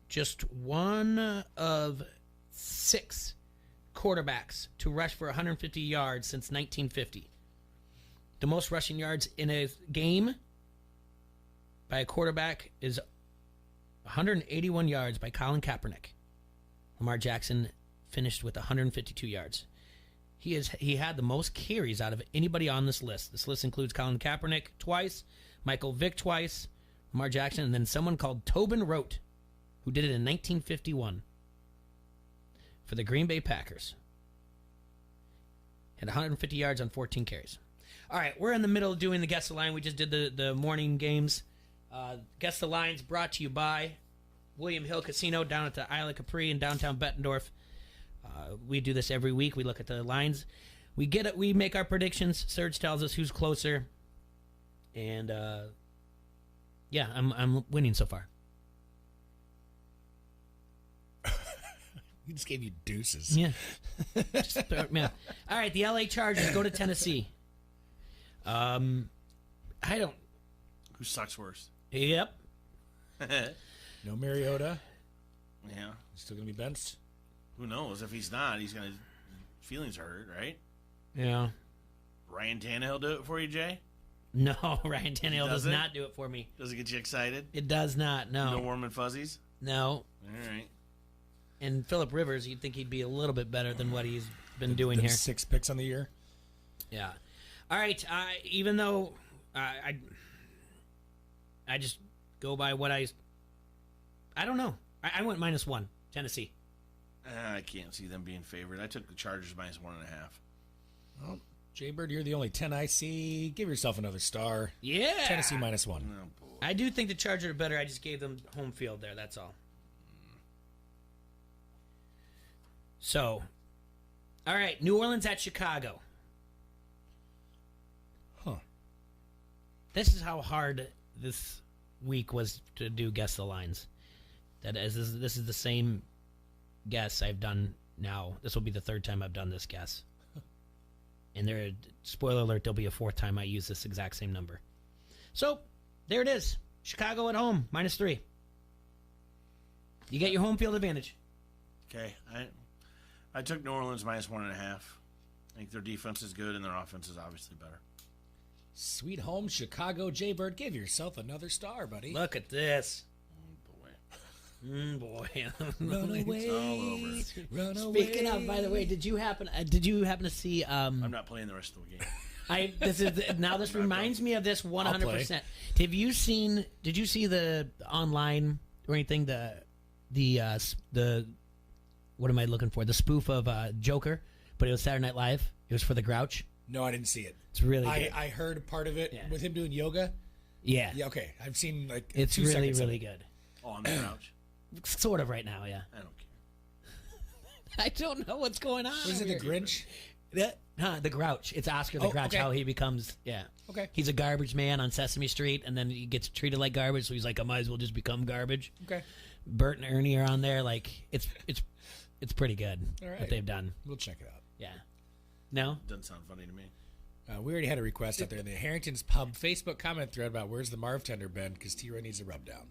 just one of 6 quarterbacks to rush for 150 yards since 1950. The most rushing yards in a game by a quarterback is 181 yards by Colin Kaepernick. Lamar Jackson finished with 152 yards. He had the most carries out of anybody on this list. This list includes Colin Kaepernick twice, Michael Vick twice, Lamar Jackson, and then someone called Tobin Rote, who did it in 1951 for the Green Bay Packers. Had 150 yards on 14 carries. All right, we're in the middle of doing the Guess the Line. We just did the morning games. Guess the Line's brought to you by William Hill Casino down at the Isle of Capri in downtown Bettendorf. We do this every week. We look at the lines. We make our predictions. Serge tells us who's closer. And, yeah, I'm winning so far. He just gave you deuces. Yeah. Yeah. All right, the LA Chargers go to Tennessee. I don't... Who sucks worse? Yep. No Mariota. Yeah. He's still going to be benched. Who knows? If he's not, he's going to... Feelings are hurt, right? Yeah. Ryan Tannehill do it for you, Jay? No, Ryan Tannehill does not do it for me. Does it get you excited? It does not, no. No warm and fuzzies? No. All right. And Phillip Rivers, you'd think he'd be a little bit better than what he's been doing here. 6 picks on the year? Yeah. All right, even though I just go by what I don't know. I went -1, Tennessee. I can't see them being favored. I took the Chargers -1.5. Well, Jaybird, you're the only 10 I see. Give yourself another star. Yeah. Tennessee -1. Oh, boy. I do think the Chargers are better. I just gave them home field there. That's all. So, all right, New Orleans at Chicago. Huh. This is how hard this week was to do Guess the Lines. This is the same guess I've done now. This will be the 3rd time I've done this guess. And spoiler alert, there'll be a 4th time I use this exact same number. So, there it is. Chicago at home, -3. You get your home field advantage. Okay. I took New Orleans -1.5. I think their defense is good and their offense is obviously better. Sweet home Chicago, Jaybird. Give yourself another star, buddy. Look at this. Oh, boy. Boy, Run It's all over. Run away. Speaking of, by the way, did you happen to see? I'm not playing the rest of the game. This reminds me of this 100%. Did you see the online or anything? The what am I looking for? The spoof of Joker, but it was Saturday Night Live. It was for the Grouch. No, I didn't see it. It's really good. I heard part of it with him doing yoga. Yeah. Yeah. Okay. I've seen like It's 2 really, seconds of really it. good. On the couch. Sort of right now, yeah. I don't care. I don't know what's going on. Was it the Grinch? The Grouch. It's Oscar the Grouch. okay. How he becomes, Okay. He's a garbage man on Sesame Street, and then he gets treated like garbage. So he's like, I might as well just become garbage. Okay. Bert and Ernie are on there. Like it's pretty good. All right. What they've done. We'll check it out. Yeah. No. Doesn't sound funny to me. We already had a request out there in the Harrington's Pub Facebook comment thread about where's the Marv tender been because T-Roy needs a rub down.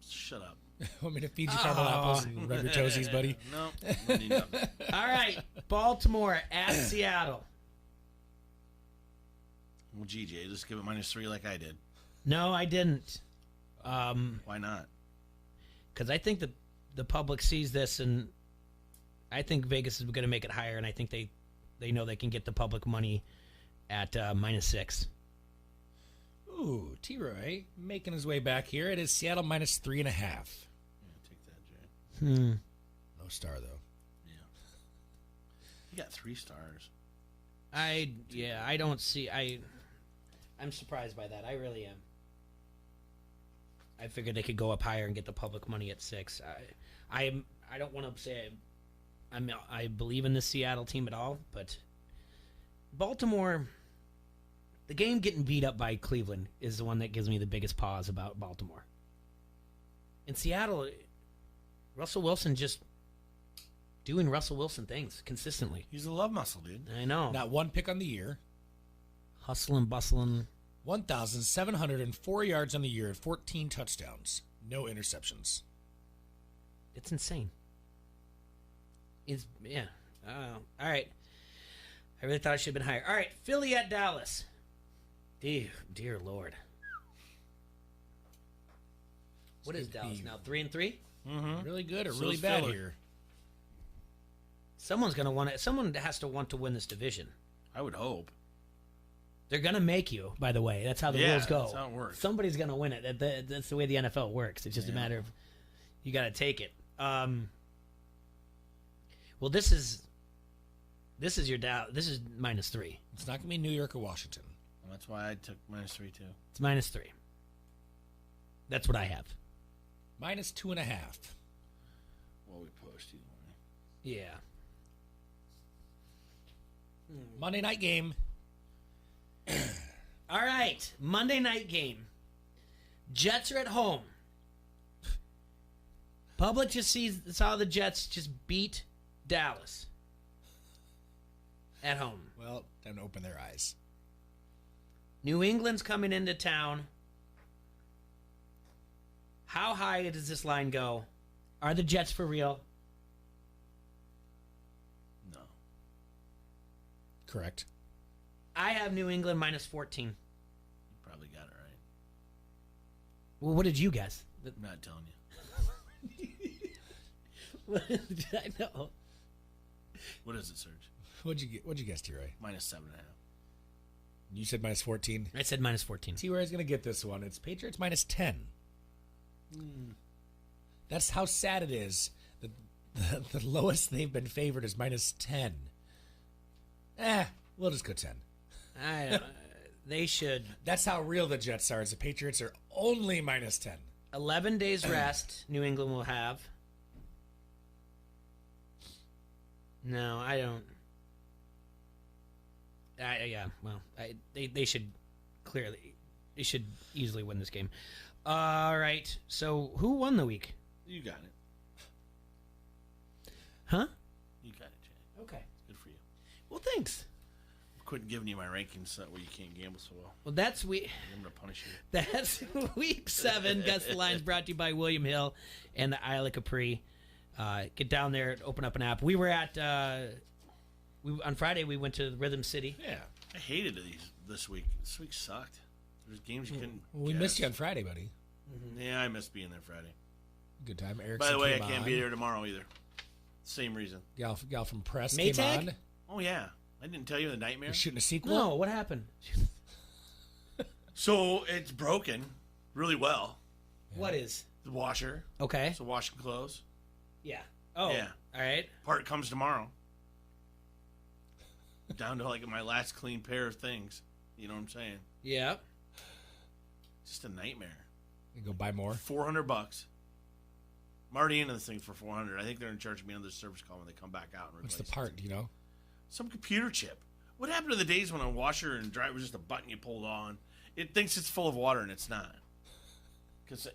Shut up. Want me to feed you caramel apples and rub your toesies, buddy? No. No need nothing. All right. Baltimore at Seattle. Well, GJ, just give it -3 like I did. No, I didn't. Why not? Because I think that the public sees this, and I think Vegas is going to make it higher, and I think they know they can get the public money at -6. Ooh, T-Roy making his way back here. It is Seattle -3.5. Yeah, take that, Jay. No star though. Yeah. You got 3 stars. I don't see. I'm surprised by that. I really am. I figured they could go up higher and get the public money at 6. I don't want to say I believe in the Seattle team at all, but Baltimore, the game getting beat up by Cleveland is the one that gives me the biggest pause about Baltimore. In Seattle, Russell Wilson just doing Russell Wilson things consistently. He's a love muscle, dude. I know. Not one pick on the year. Hustling, bustling. 1,704 yards on the year and 14 touchdowns. No interceptions. It's insane. All right. I really thought I should have been higher. All right, Philly at Dallas. Dear Lord. What is Dallas now? 3-3? Mm-hmm. Really good or So really is bad Philly. here? Someone's gonna want it. Someone has to want to win this division. I would hope. They're gonna make you. By the way, that's how the Yeah, rules go. that's how it works. Somebody's gonna win it. That's the way the NFL works. It's just a matter of you got to take it. Well, this is your doubt. This is -3. It's not going to be New York or Washington. Well, that's why I took -3 too. It's -3. That's what I have. -2.5. Well, we pushed either way. Yeah. Monday night game. All right, Monday night game. Jets are at home. Public just saw the Jets just beat Dallas at home. Well, time to open their eyes. New England's coming into town. How high does this line go? Are the Jets for real? No. Correct. I have New England -14. You probably got it right. Well, what did you guess? I'm not telling you. What did I know? What is it, Serge? What'd you guess, T-Roy? -7.5. You said -14. I said -14. T-Roy's going to get this one. It's Patriots -10. That's how sad it is. The lowest they've been favored is -10. We'll just go 10. I don't, they should. That's how real the Jets are. Is the Patriots are only -10. 11 days rest New England will have. No, I don't. They should clearly, they should easily win this game. All right. So who won the week? You got it. Huh? You got it, Jay. Okay. Good for you. Well, thanks. Quit giving you my rankings so that way you can't gamble so well. Well, that's week. I'm gonna punish you. That's week 7. Guess the Lines brought to you by William Hill and the Isle of Capri. Get down there, open up an app. We were at on Friday. We went to Rhythm City. Yeah, I hated this week. This week sucked. There's games you couldn't. We guess. missed you on Friday, buddy. Yeah, I miss being there Friday. Good time. Erickson By the way, I came can't on. be there tomorrow either. Same reason. Gal from Press Maytag? came on. Oh, yeah. I didn't tell you the nightmare. You're shooting a sequel? No, what happened? So it's broken really well. What is? The washer. Okay. So washing clothes. Yeah. Oh. Yeah. All right. Part comes tomorrow. Down to like my last clean pair of things. You know what I'm saying? Yeah. Just a nightmare. You go buy more. $400. I'm already into this thing for $400. I think they're going to charge me another service call when they come back out and replace What's the part? Do you know? Some computer chip. What happened to the days when a washer and dryer was just a button you pulled on? It thinks it's full of water and it's not. Because,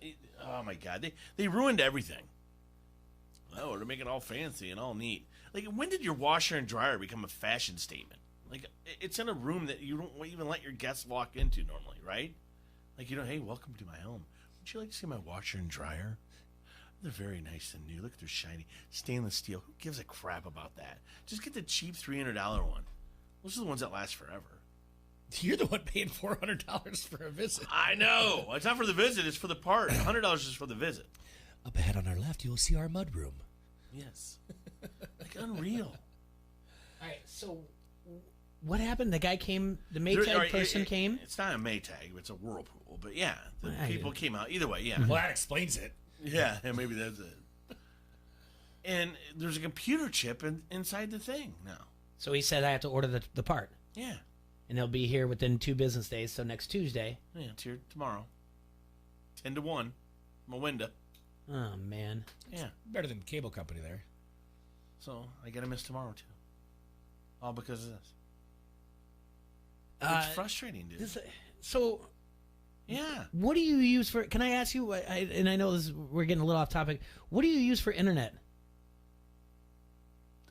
oh my God, they ruined everything. Oh, to make it all fancy and all neat. Like, when did your washer and dryer become a fashion statement? Like, it's in a room that you don't even let your guests walk into normally, right? Like, you know, hey, welcome to my home. Would you like to see my washer and dryer? They're very nice and new. Look, they're shiny. Stainless steel. Who gives a crap about that? Just get the cheap $300 one. Those are the ones that last forever. You're the one paying $400 for a visit. I know. It's not for the visit. It's for the part. $100 is for the visit. Up ahead on our left, you'll see our mudroom. Yes. Like, unreal. All right. So, what happened? The guy came. The Maytag person came. It's not a Maytag. It's a Whirlpool. But yeah, the I people do. came out. Either way, yeah. Well, that explains it. Yeah, maybe that's it. And there's a computer chip inside the thing now. So he said I have to order the part. Yeah. And they'll be here within 2 business days. So next Tuesday. Yeah, it's here tomorrow. 10 to 1. Mawinda. Oh man. Yeah. Better than cable company there. So I gotta miss tomorrow too. All because of this. It's frustrating, dude. So. Yeah. What do you use for? Can I ask you? And I know we're getting a little off topic. What do you use for internet?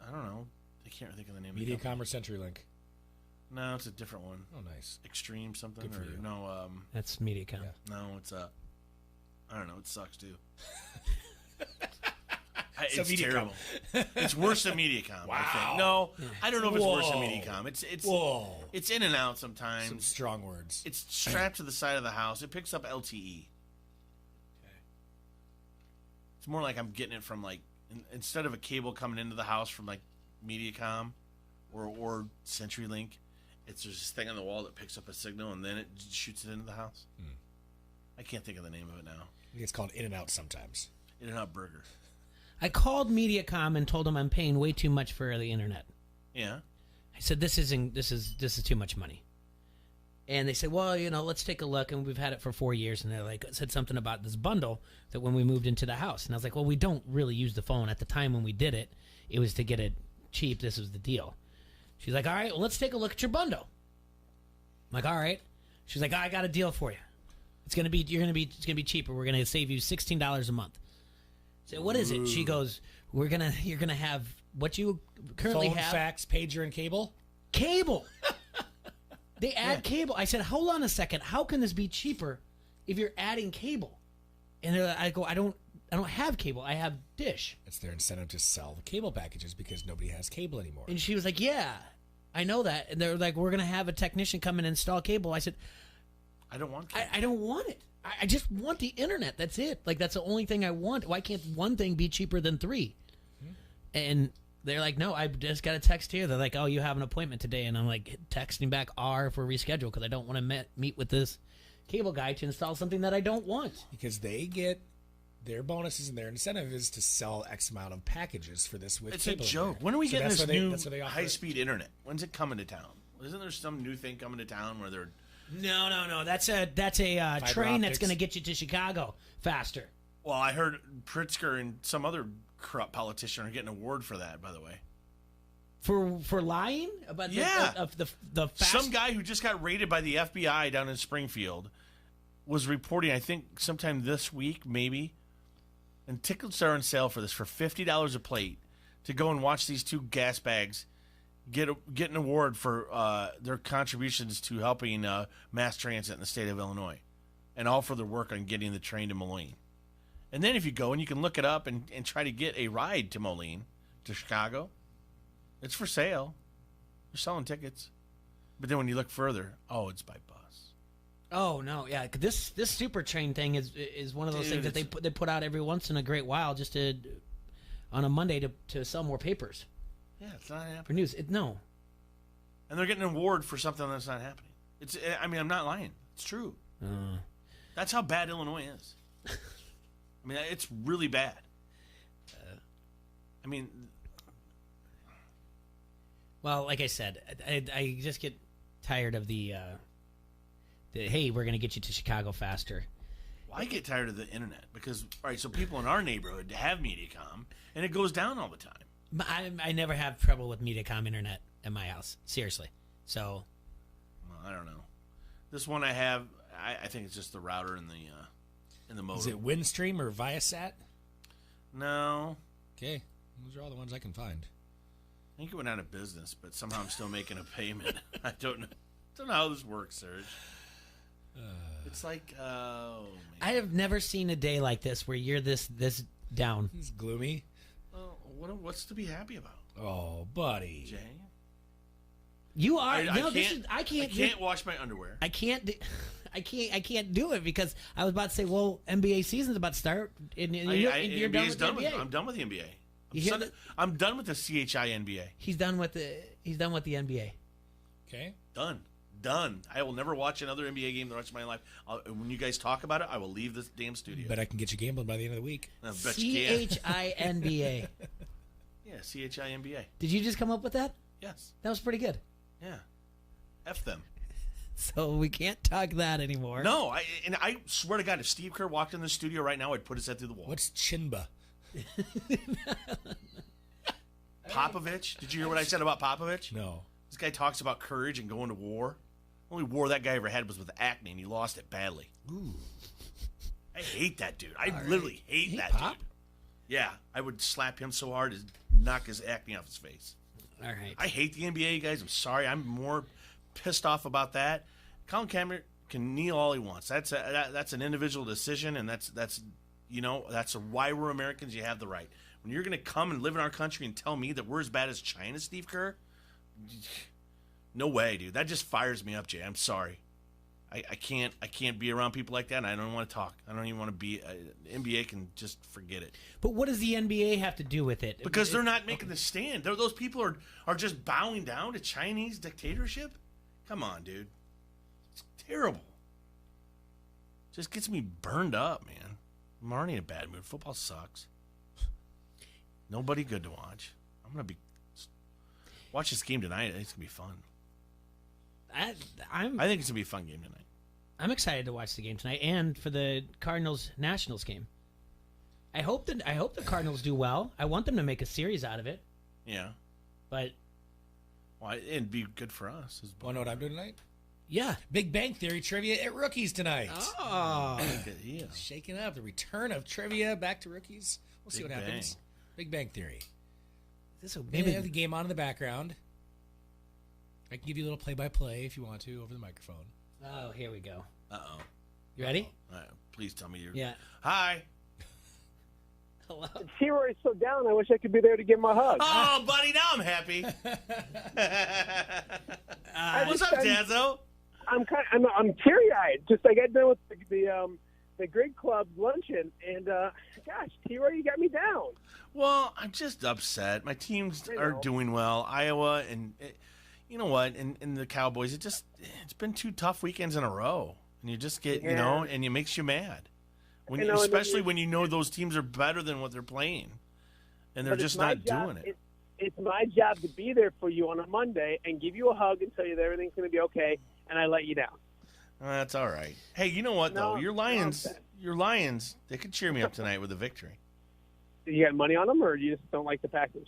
I don't know. I can't think of the name. of the company. Mediacom or CenturyLink? No, it's a different one. Oh, nice. Extreme something. Good for or, you. No, That's Mediacom. no, it's I don't know. It sucks too. So It's Mediacom. terrible. It's worse than Mediacom. I Wow. think. No, I don't know if it's worse than Whoa. Mediacom. It's Whoa. It's in and out sometimes. Some strong words. It's strapped to the side of the house. It picks up LTE. It's more like I'm getting it from like instead of a cable coming into the house from like Mediacom or CenturyLink, it's just this thing on the wall that picks up a signal and then it shoots it into the house. I can't think of the name of it now. I think it's called In and Out sometimes. In and Out Burger. I called Mediacom and told them I'm paying way too much for the internet. Yeah. I said this is too much money. And they said, well, let's take a look. And we've had it for 4 years. And they said something about this bundle that when we moved into the house. And I was like, well, we don't really use the phone. At the time when we did it, it was to get it cheap. This was the deal. She's like, all right, well, let's take a look at your bundle. I'm like, all right. She's like, I got a deal for you. It's gonna be cheaper. We're gonna save you $16 a month. I said, what is it? She goes, you're gonna have what you currently Phone, have. fax, pager, and cable. Cable. They add cable. I said, hold on a second. How can this be cheaper if you're adding cable? And I go, I don't have cable. I have Dish. It's their incentive to sell the cable packages because nobody has cable anymore. And she was like, yeah, I know that. And they're like, we're going to have a technician come and install cable. I said, I don't want cable. I don't want it. I just want the internet. That's it. Like, that's the only thing I want. Why can't one thing be cheaper than 3? And they're like, no, I just got a text here. They're like, oh, you have an appointment today. And I'm like, texting back R for reschedule because I don't want to meet with this cable guy to install something that I don't want. Because they get their bonuses and their incentive is to sell X amount of packages for this with It's cable. a joke. in there. When are we So getting that's this why they- new that's why they offer it. high-speed internet? When's it coming to town? Isn't there some new thing coming to town where they're... No. That's a train that's going to get you to Chicago faster. Well, I heard Pritzker and some other corrupt politician are getting an award for that, by the way. For lying about the fast... Some guy who just got raided by the FBI down in Springfield was reporting, I think sometime this week, maybe, and tickets are on sale for this for $50 a plate to go and watch these two gas bags get an award for their contributions to helping mass transit in the state of Illinois, and all for their work on getting the train to Moline. And then if you go and you can look it up and try to get a ride to Moline, to Chicago, it's for sale. They're selling tickets. But then when you look further, oh, it's by bus. Oh no, yeah. This super train thing is one of those Dude, things that they put out every once in a great while just to on a Monday to sell more papers. Yeah, it's not happening. For news. No. And they're getting an award for something that's not happening. I mean, I'm not lying. It's true. That's how bad Illinois is. I mean, it's really bad. I mean, well, like I said, I just get tired of the hey, we're going to get you to Chicago faster. well, I get tired of the internet because, all right, so people in our neighborhood have Mediacom, and it goes down all the time. I never have trouble with Mediacom internet at my house. Seriously. So. Well, I don't know. This one I have, I think it's just the router and the modem. Is it Windstream or Viasat? No. Okay. Those are all the ones I can find. I think it went out of business, but somehow I'm still making a payment. I don't know how this works, Serge. It's like, oh, man. I have never seen a day like this where you're this down. It's gloomy. Well, what's to be happy about? Oh, buddy. Jay? You are. I can't wash my underwear. I can't do it because I was about to say, well, NBA season's about to start. And you're done with the NBA. I'm done with the NBA. I'm done with the CHI NBA. He's done with the NBA. Okay. Done. I will never watch another NBA game the rest of my life. When you guys talk about it, I will leave this damn studio. Bet I can get you gambling by the end of the week. I bet you can. CHINBA. Yeah, CHINBA. Did you just come up with that? Yes. That was pretty good. Yeah. F them. So we can't talk that anymore. No, I swear to God, if Steve Kerr walked in the studio right now, I'd put his head through the wall. What's Chinba? Popovich? Did you hear what I said about Popovich? No. This guy talks about courage and going to war. Only war that guy ever had was with acne, and he lost it badly. Ooh. I hate that dude. I literally hate that Pop? dude. Yeah, I would slap him so hard to knock his acne off his face. All right. I hate the NBA, guys. I'm sorry. I'm more pissed off about that. Colin Kaepernick can kneel all he wants. That's an individual decision, and that's why we're Americans. You have the right. When you're going to come and live in our country and tell me that we're as bad as China, Steve Kerr, no way, dude. That just fires me up, Jay. I'm sorry. I can't be around people like that, and I don't want to talk. I don't even want to be. NBA can just forget it. But what does the NBA have to do with it? Because they're not making the stand. Those people are just bowing down to Chinese dictatorship? Come on, dude. It's terrible. Just gets me burned up, man. I'm already in a bad mood. Football sucks. Nobody good to watch. I'm going to watch this game tonight. It's going to be fun. I think it's going to be a fun game tonight. I'm excited to watch the game tonight and for the Cardinals-Nationals game. I hope the Cardinals do well. I want them to make a series out of it. Yeah. But it'd be good for us. Want to know what I'm doing tonight? Yeah. Big Bang Theory trivia at Rookies tonight. Oh. Yeah. Shaking up. The return of trivia back to Rookies. We'll see what happens. Big Bang Theory. Maybe have the game on in the background. I can give you a little play-by-play if you want to over the microphone. Oh, here we go. Uh-oh. You ready? All right. Please tell me you're... Yeah. Hi. Hello. T-Roy's so down, I wish I could be there to give him a hug. Oh, buddy, now I'm happy. What's up, Dazzo? I'm teary-eyed. Just I got done with the Grid Club luncheon, and gosh, T-Roy, you got me down. Well, I'm just upset. My teams are doing well. Iowa and you know what? And the Cowboys. It's been 2 tough weekends in a row, and you just get and it makes you mad. Especially when you know those teams are better than what they're playing, and they're just not doing it. It's my job to be there for you on a Monday and give you a hug and tell you that everything's going to be okay, and I let you down. That's all right. Hey, you know what though? Your Lions, they could cheer me up tonight with a victory. You got money on them, or you just don't like the Packers?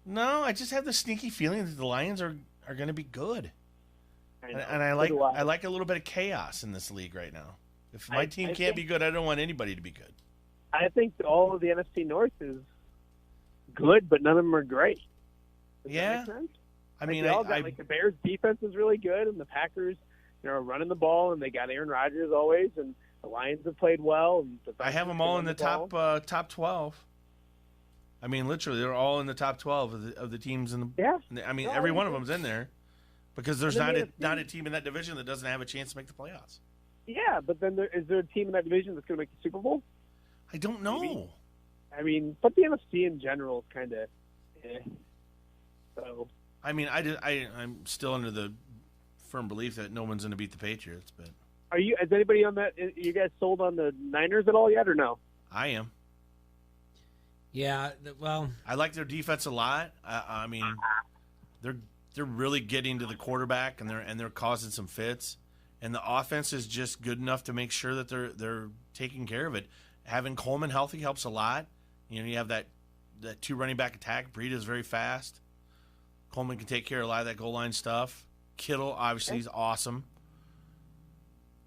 No, I just have the sneaky feeling that the Lions are going to be good, and I like a little bit of chaos in this league right now. If my team can't be good, I don't want anybody to be good. I think all of the NFC North is good, but none of them are great. Does that make sense? I mean, the Bears' defense is really good, and the Packers, are running the ball, and they got Aaron Rodgers always, and the Lions have played well. And I have them all in the top 12. I mean, literally, they're all in the top 12 of the teams in the. Yeah. I mean, every one of them's in there, because there's not a team in that division that doesn't have a chance to make the playoffs. Yeah, but then is there a team in that division that's going to make the Super Bowl? I don't know. Maybe. I mean, but the NFC in general is kind of. So. I mean, I'm still under the firm belief that no one's going to beat the Patriots, but. Is anybody on that? You guys sold on the Niners at all yet, or no? I am. Yeah, well, I like their defense a lot. I mean, they're really getting to the quarterback, and they're causing some fits, and the offense is just good enough to make sure that they're taking care of it. Having Coleman healthy helps a lot. You know, you have that two running back attack. Breida is very fast. Coleman can take care of a lot of that goal line stuff. Kittle obviously is awesome.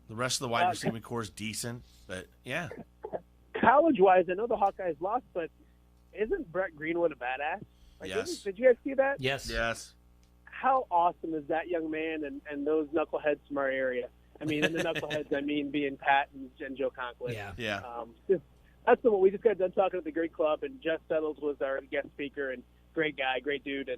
The rest of the wide receiving core is decent, but yeah. College-wise, I know the Hawkeyes lost, but isn't Brett Greenwood a badass? Yes. Did you guys see that? Yes. Yes. How awesome is that young man and those knuckleheads from our area? I mean, and the knuckleheads, I mean being Pat and Joe Conklin. Yeah. That's what we just got done talking at the Great Club, and Jeff Settles was our guest speaker, and great guy, great dude,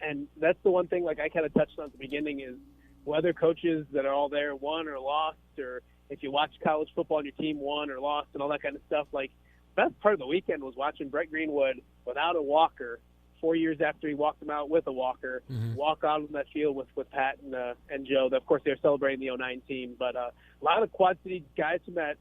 and that's the one thing, like I kind of touched on at the beginning, is whether coaches that are all there won or lost, or if you watch college football and your team won or lost and all that kind of stuff, like best part of the weekend was watching Brett Greenwood without a walker 4 years after he walked him out with a walker, walk out on that field with Pat and Joe. Of course, they're celebrating the 09 team, but a lot of Quad City guys from that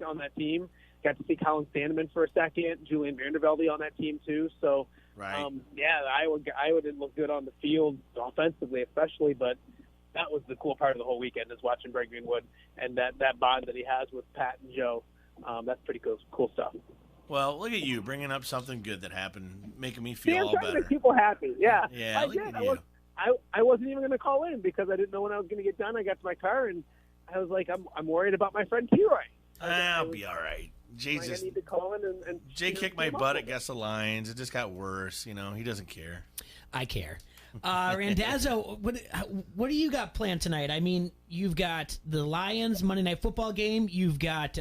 on that team. Got to see Colin Sandeman for a second, Julian Vandervelde on that team too. So, right. Iowa didn't look good on the field offensively, especially, but that was the cool part of the whole weekend, is watching Brett Greenwood and that bond that he has with Pat and Joe. That's pretty cool stuff. Well, look at you bringing up something good that happened, making me feel I'm all trying to better. make people happy. Yeah, Yeah, I look did. at you. I wasn't even going to call in because I didn't know when I was going to get done. I got to my car and I was like, I'm worried about my friend T-Roy. I'll be all right. Jay I need to call in and Jay kicked my butt at Guess the Lines. It just got worse. You know, he doesn't care. I care. Randazzo, what do you got planned tonight? I mean, you've got the Lions Monday Night Football game. You've got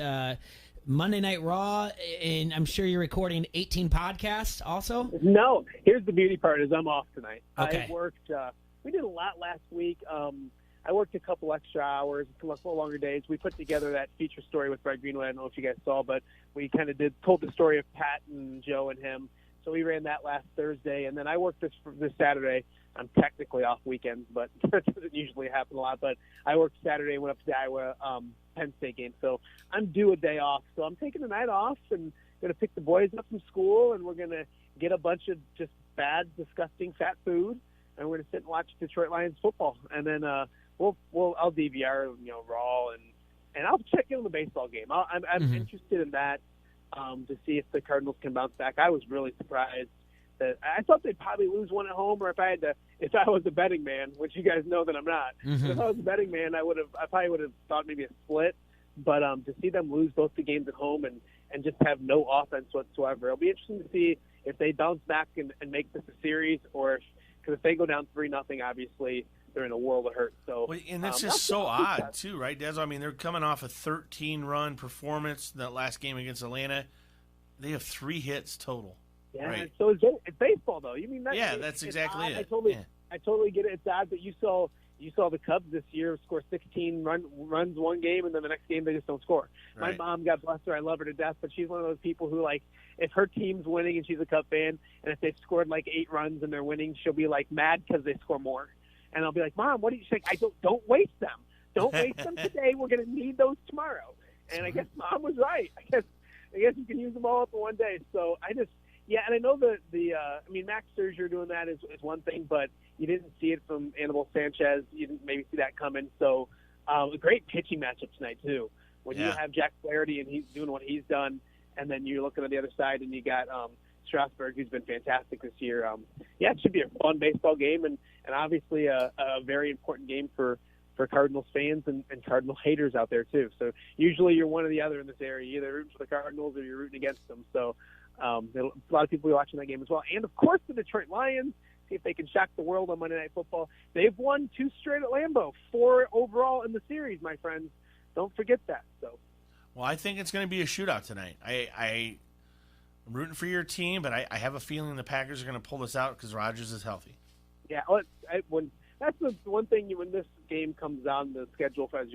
Monday Night Raw, and I'm sure you're recording 18 podcasts also? No. Here's the beauty part is I'm off tonight. Okay. I worked we did a lot last week. I worked a couple extra hours, a couple longer days. We put together that feature story with Brett Greenwood. I don't know if you guys saw, but we kind of told the story of Pat and Joe and him. So we ran that last Thursday, and then I worked this Saturday. I'm technically off weekends, but that doesn't usually happen a lot. But I worked Saturday and went up to the Iowa Penn State game. So I'm due a day off. So I'm taking the night off and going to pick the boys up from school, and we're going to get a bunch of just bad, disgusting, fat food, and we're going to sit and watch Detroit Lions football. And then I'll DVR, Raw, and I'll check in on the baseball game. I'm interested in that to see if the Cardinals can bounce back. I was really surprised that I thought they'd probably lose one at home, or if I was a betting man, which you guys know that I'm not. But if I was a betting man, I probably would have thought maybe a split. But to see them lose both the games at home and just have no offense whatsoever, it'll be interesting to see if they bounce back and make this a series, or because if they go down 3-0, obviously they're in a world of hurt. So, and it's just so odd too, right, Des? I mean, they're coming off a 13-run performance in that last game against Atlanta. They have 3 hits total. Yeah, right. So it's baseball, though. You mean that? Yeah, that's exactly it. I totally get it. It's odd, but you saw the Cubs this year score 16 runs one game, and then the next game they just don't score. Right. My mom, God bless her, I love her to death, but she's one of those people who, like, if her team's winning and she's a Cub fan, and if they've scored like 8 runs and they're winning, she'll be like mad because they score more. And I'll be like, Mom, what do you think? Don't waste them. Don't waste them today. We're going to need those tomorrow. And I guess Mom was right. I guess you can use them all up in one day. So and I know Max Scherzer doing that is one thing, but you didn't see it from Anibal Sanchez. You didn't maybe see that coming. So a great pitching matchup tonight too. When you have Jack Flaherty and he's doing what he's done, and then you're looking on the other side and you got Strasburg, who's been fantastic this year. It should be a fun baseball game and obviously a very important game for Cardinals fans and Cardinal haters out there too. So usually you're one or the other in this area. You're either rooting for the Cardinals or you're rooting against them. So a lot of people are watching that game as well. And, of course, the Detroit Lions, see if they can shock the world on Monday Night Football. They've won 2 straight at Lambeau, 4 overall in the series, my friends. Don't forget that. So, well, I think it's going to be a shootout tonight. I'm rooting for your team, but I have a feeling the Packers are going to pull this out because Rodgers is healthy. Yeah, that's the one thing when this game comes on the schedule as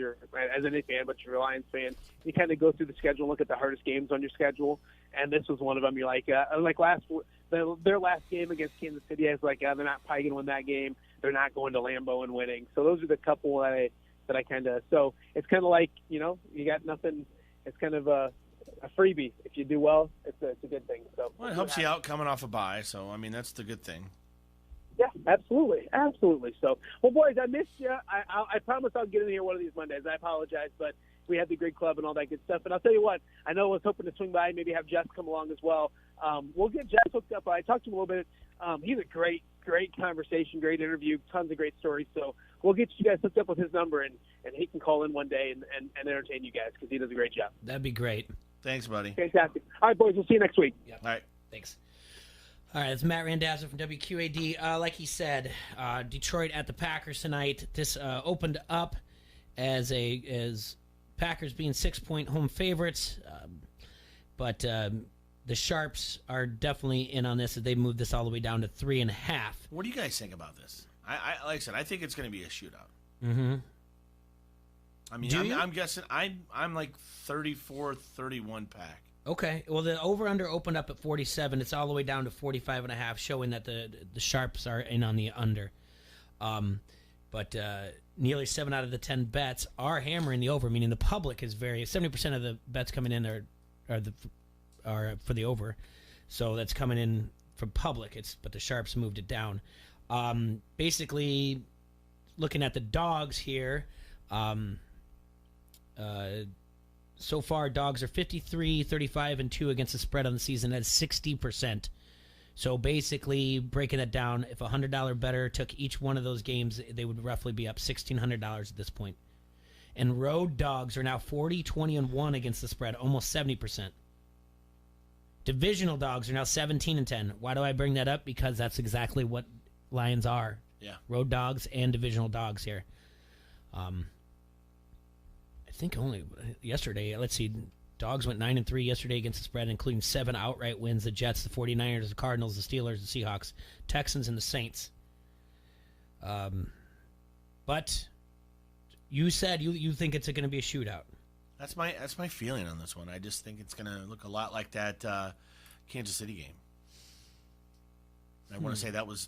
any fan, but you're a Lions fan, you kind of go through the schedule and look at the hardest games on your schedule, and this was one of them. You're like their last game against Kansas City, I was like, they're not probably going to win that game. They're not going to Lambeau and winning. So those are the couple that I kind of. So it's kind of like, you got nothing. It's kind of a freebie. If you do well, it's a good thing. So it helps you out coming off a bye. So I mean, that's the good thing. Yeah, absolutely. So, well, boys, I missed you. I promise I'll get in here one of these Mondays. I apologize, but we had the Great Club and all that good stuff. And I'll tell you what, I know I was hoping to swing by and maybe have Jess come along as well. We'll get Jess hooked up. I talked to him a little bit. He's a great conversation, great interview, tons of great stories. So we'll get you guys hooked up with his number, and he can call in one day and entertain you guys because he does a great job. That'd be great. Thanks, buddy. Fantastic. All right, boys, we'll see you next week. Yep. All right. Thanks. All right, it's Matt Randazzo from WQAD. Like he said, Detroit at the Packers tonight. This opened up as Packers being 6-point home favorites, but the Sharps are definitely in on this as they moved this all the way down to 3.5. What do you guys think about this? I like I said, I think it's going to be a shootout. Mm-hmm. I mean, I'm guessing I'm like 34-31 Pack. Okay. Well, the over-under opened up at 47. It's all the way down to 45.5, showing that the Sharps are in on the under. But nearly 7 out of the 10 bets are hammering the over, meaning the public is 70% of the bets coming in are for the over. So that's coming in from public. But the Sharps moved it down. Basically, looking at the dogs here, so far, dogs are 53, 35, and 2 against the spread on the season. That's 60%. So basically, breaking it down, if a $100 bettor took each one of those games, they would roughly be up $1,600 at this point. And road dogs are now 40, 20, and 1 against the spread, almost 70%. Divisional dogs are now 17 and 10. Why do I bring that up? Because that's exactly what Lions are. Yeah. Road dogs and divisional dogs here. I think only yesterday, let's see, dogs went 9-3 yesterday against the spread, including 7 outright wins: the Jets, the 49ers, the Cardinals, the Steelers, the Seahawks, Texans, and the Saints. But you said you think it's going to be a shootout. That's my feeling on this one. I just think it's going to look a lot like that Kansas City game. I want to say that was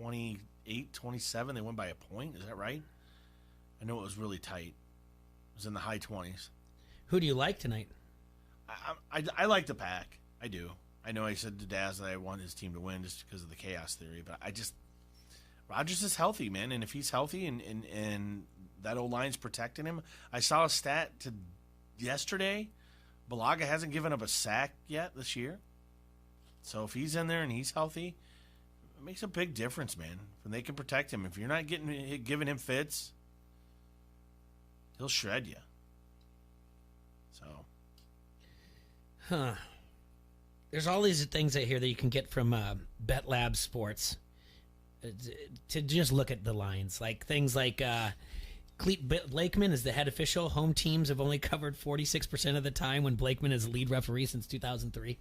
28-27. They won by a point. Is that right? I know it was really tight. It was in the high 20s. Who do you like tonight? I like the Pack. I do. I know I said to Daz that I want his team to win just because of the chaos theory, but Rodgers is healthy, man, and if he's healthy and that old line's protecting him. I saw a stat yesterday. Balaga hasn't given up a sack yet this year. So if he's in there and he's healthy, it makes a big difference, man. When they can protect him. If you're not giving him fits, he'll shred you. So. There's all these things out here that you can get from Bet Lab Sports to just look at the lines. Like things like Cleet Blakeman is the head official. Home teams have only covered 46% of the time when Blakeman is lead referee since 2003.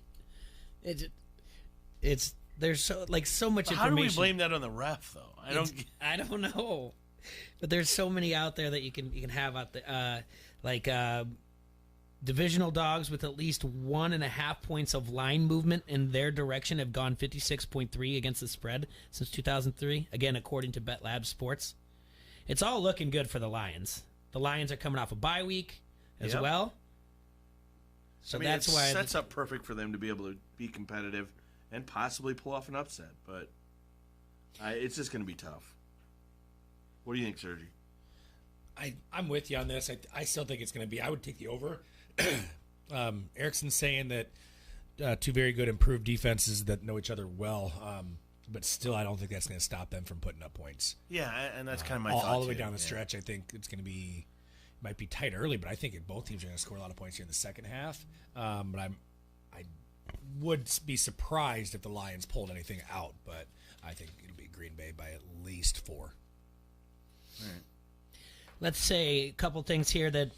There's so much information. How do we blame that on the ref though? I don't know. But there's so many out there that you can have out there, divisional dogs with at least 1.5 points of line movement in their direction have gone 56.3 against the spread since 2003. Again, according to Bet Lab Sports, it's all looking good for the Lions. The Lions are coming off a bye week as well, so that's why it sets up perfect for them to be able to be competitive and possibly pull off an upset. But it's just going to be tough. What do you think, Sergi? I'm with you on this. I still think it's going to be. I would take the over. Erickson's saying that two very good improved defenses that know each other well, but still I don't think that's going to stop them from putting up points. Yeah, and that's kind of my thought all the way too. down the stretch. I think it's going to be might be tight early, but I think both teams are going to score a lot of points here in the second half. But I would be surprised if the Lions pulled anything out, but I think it'll be Green Bay by at least 4. All right. Let's say a couple things here that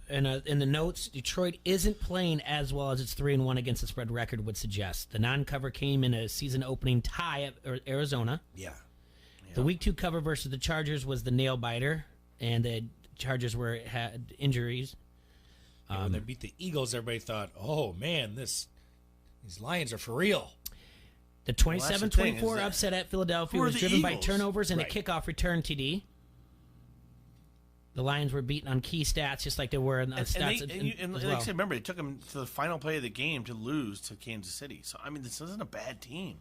in the notes, Detroit isn't playing as well as its 3-1 against the spread record would suggest. The non-cover came in a season-opening tie at Arizona. Yeah. The Week 2 cover versus the Chargers was the nail biter, and the Chargers had injuries. When they beat the Eagles, everybody thought, "Oh man, these Lions are for real." The 27-24 upset at Philadelphia was driven by turnovers and a kickoff return TD. The Lions were beaten on key stats, just like they were on stats. And like I said, remember, it took them to the final play of the game to lose to Kansas City. So, I mean, this isn't a bad team.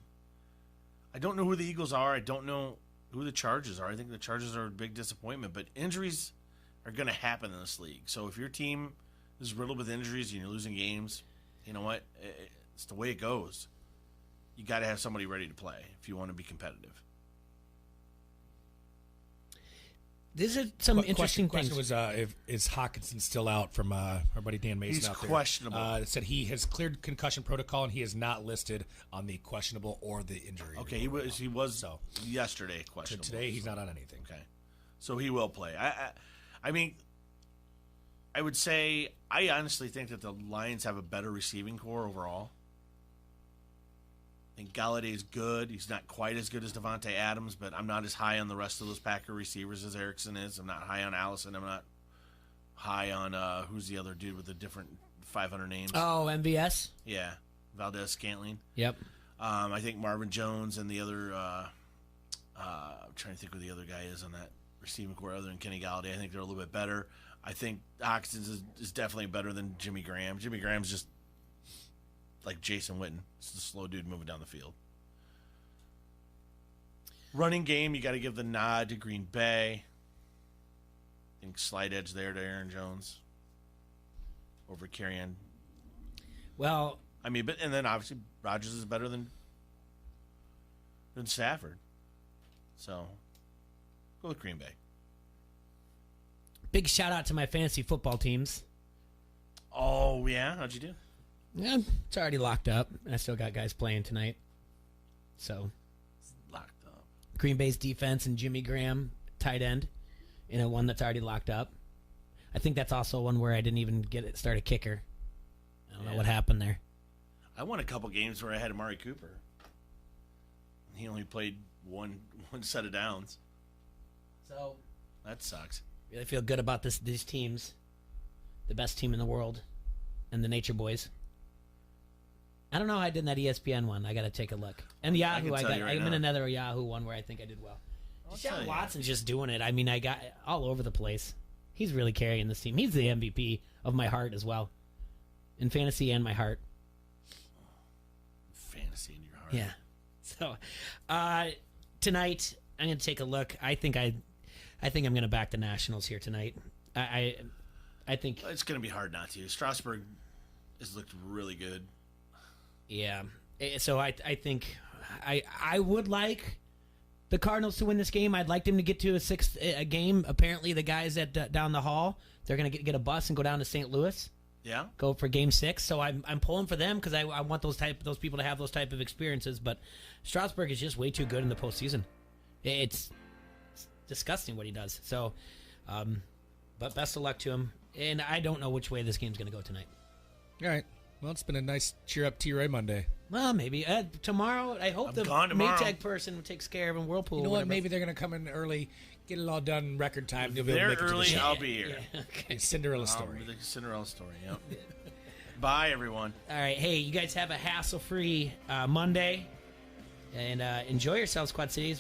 I don't know who the Eagles are. I don't know who the Chargers are. I think the Chargers are a big disappointment. But injuries are going to happen in this league. So if your team is riddled with injuries and you're losing games, you know what? It's the way it goes. You got to have somebody ready to play if you want to be competitive. These are some interesting things. Question was, is Hawkinson still out from our buddy Dan Mason He's out there? questionable. It said he has cleared concussion protocol, and he is not listed on the questionable or the injury. Okay, he was yesterday questionable. Today he's not on anything. Okay, so he will play. I mean, I would say I honestly think that the Lions have a better receiving core overall. I think Galladay's good. He's not quite as good as Devontae Adams, but I'm not as high on the rest of those Packer receivers as Erickson is. I'm not high on Allison. I'm not high on who's the other dude with the different 500 names. Oh, MVS? Yeah, Valdez-Scantling. Yep. I think Marvin Jones and the other I'm trying to think who the other guy is on that receiving core other than Kenny Galladay. I think they're a little bit better. I think Hawkins is definitely better than Jimmy Graham. Jimmy Graham's just like Jason Witten. It's the slow dude moving down the field. Running game, you got to give the nod to Green Bay. I think slight edge there to Aaron Jones over Kerryon. Well, I mean, and then obviously Rodgers is better than Stafford. So, go with Green Bay. Big shout out to my fantasy football teams. Oh, yeah? How'd you do? Yeah, it's already locked up. I still got guys playing tonight. So, locked up. Green Bay's defense and Jimmy Graham, tight end, in a one that's already locked up. I think that's also one where I didn't even start a kicker. I don't know what happened there. I won a couple games where I had Amari Cooper. He only played one set of downs. So that sucks. Really feel good about these teams. The best team in the world, and the Nature Boys. I don't know how I did in that ESPN one. I got to take a look. And Yahoo, I'm in another Yahoo one where I think I did well. Deshaun Watson's just doing it. I mean, I got all over the place. He's really carrying this team. He's the MVP of my heart as well, in fantasy and my heart. Fantasy in your heart. Yeah. So tonight I'm going to take a look. I think I'm going to back the Nationals here tonight. I think it's going to be hard not to. Strasburg has looked really good. Yeah. So I think I would like the Cardinals to win this game. I'd like them to get to a sixth game. Apparently, the guys at down the hall, they're going to get a bus and go down to St. Louis. Yeah. Go for Game 6. So I'm pulling for them because I want those people to have those type of experiences. But Strasburg is just way too good in the postseason. It's disgusting what he does. So, but best of luck to him. And I don't know which way this game's going to go tonight. All right. Well, it's been a nice cheer up T-Ray Monday. Well, maybe tomorrow. I hope the Maytag person takes care of him. Whirlpool. You know what? Maybe they're going to come in early, get it all done in record time. If they're early, I'll be here. Yeah, okay. Cinderella story. The Cinderella story. Yep. Bye, everyone. All right. Hey, you guys have a hassle-free Monday, and enjoy yourselves, Quad Cities.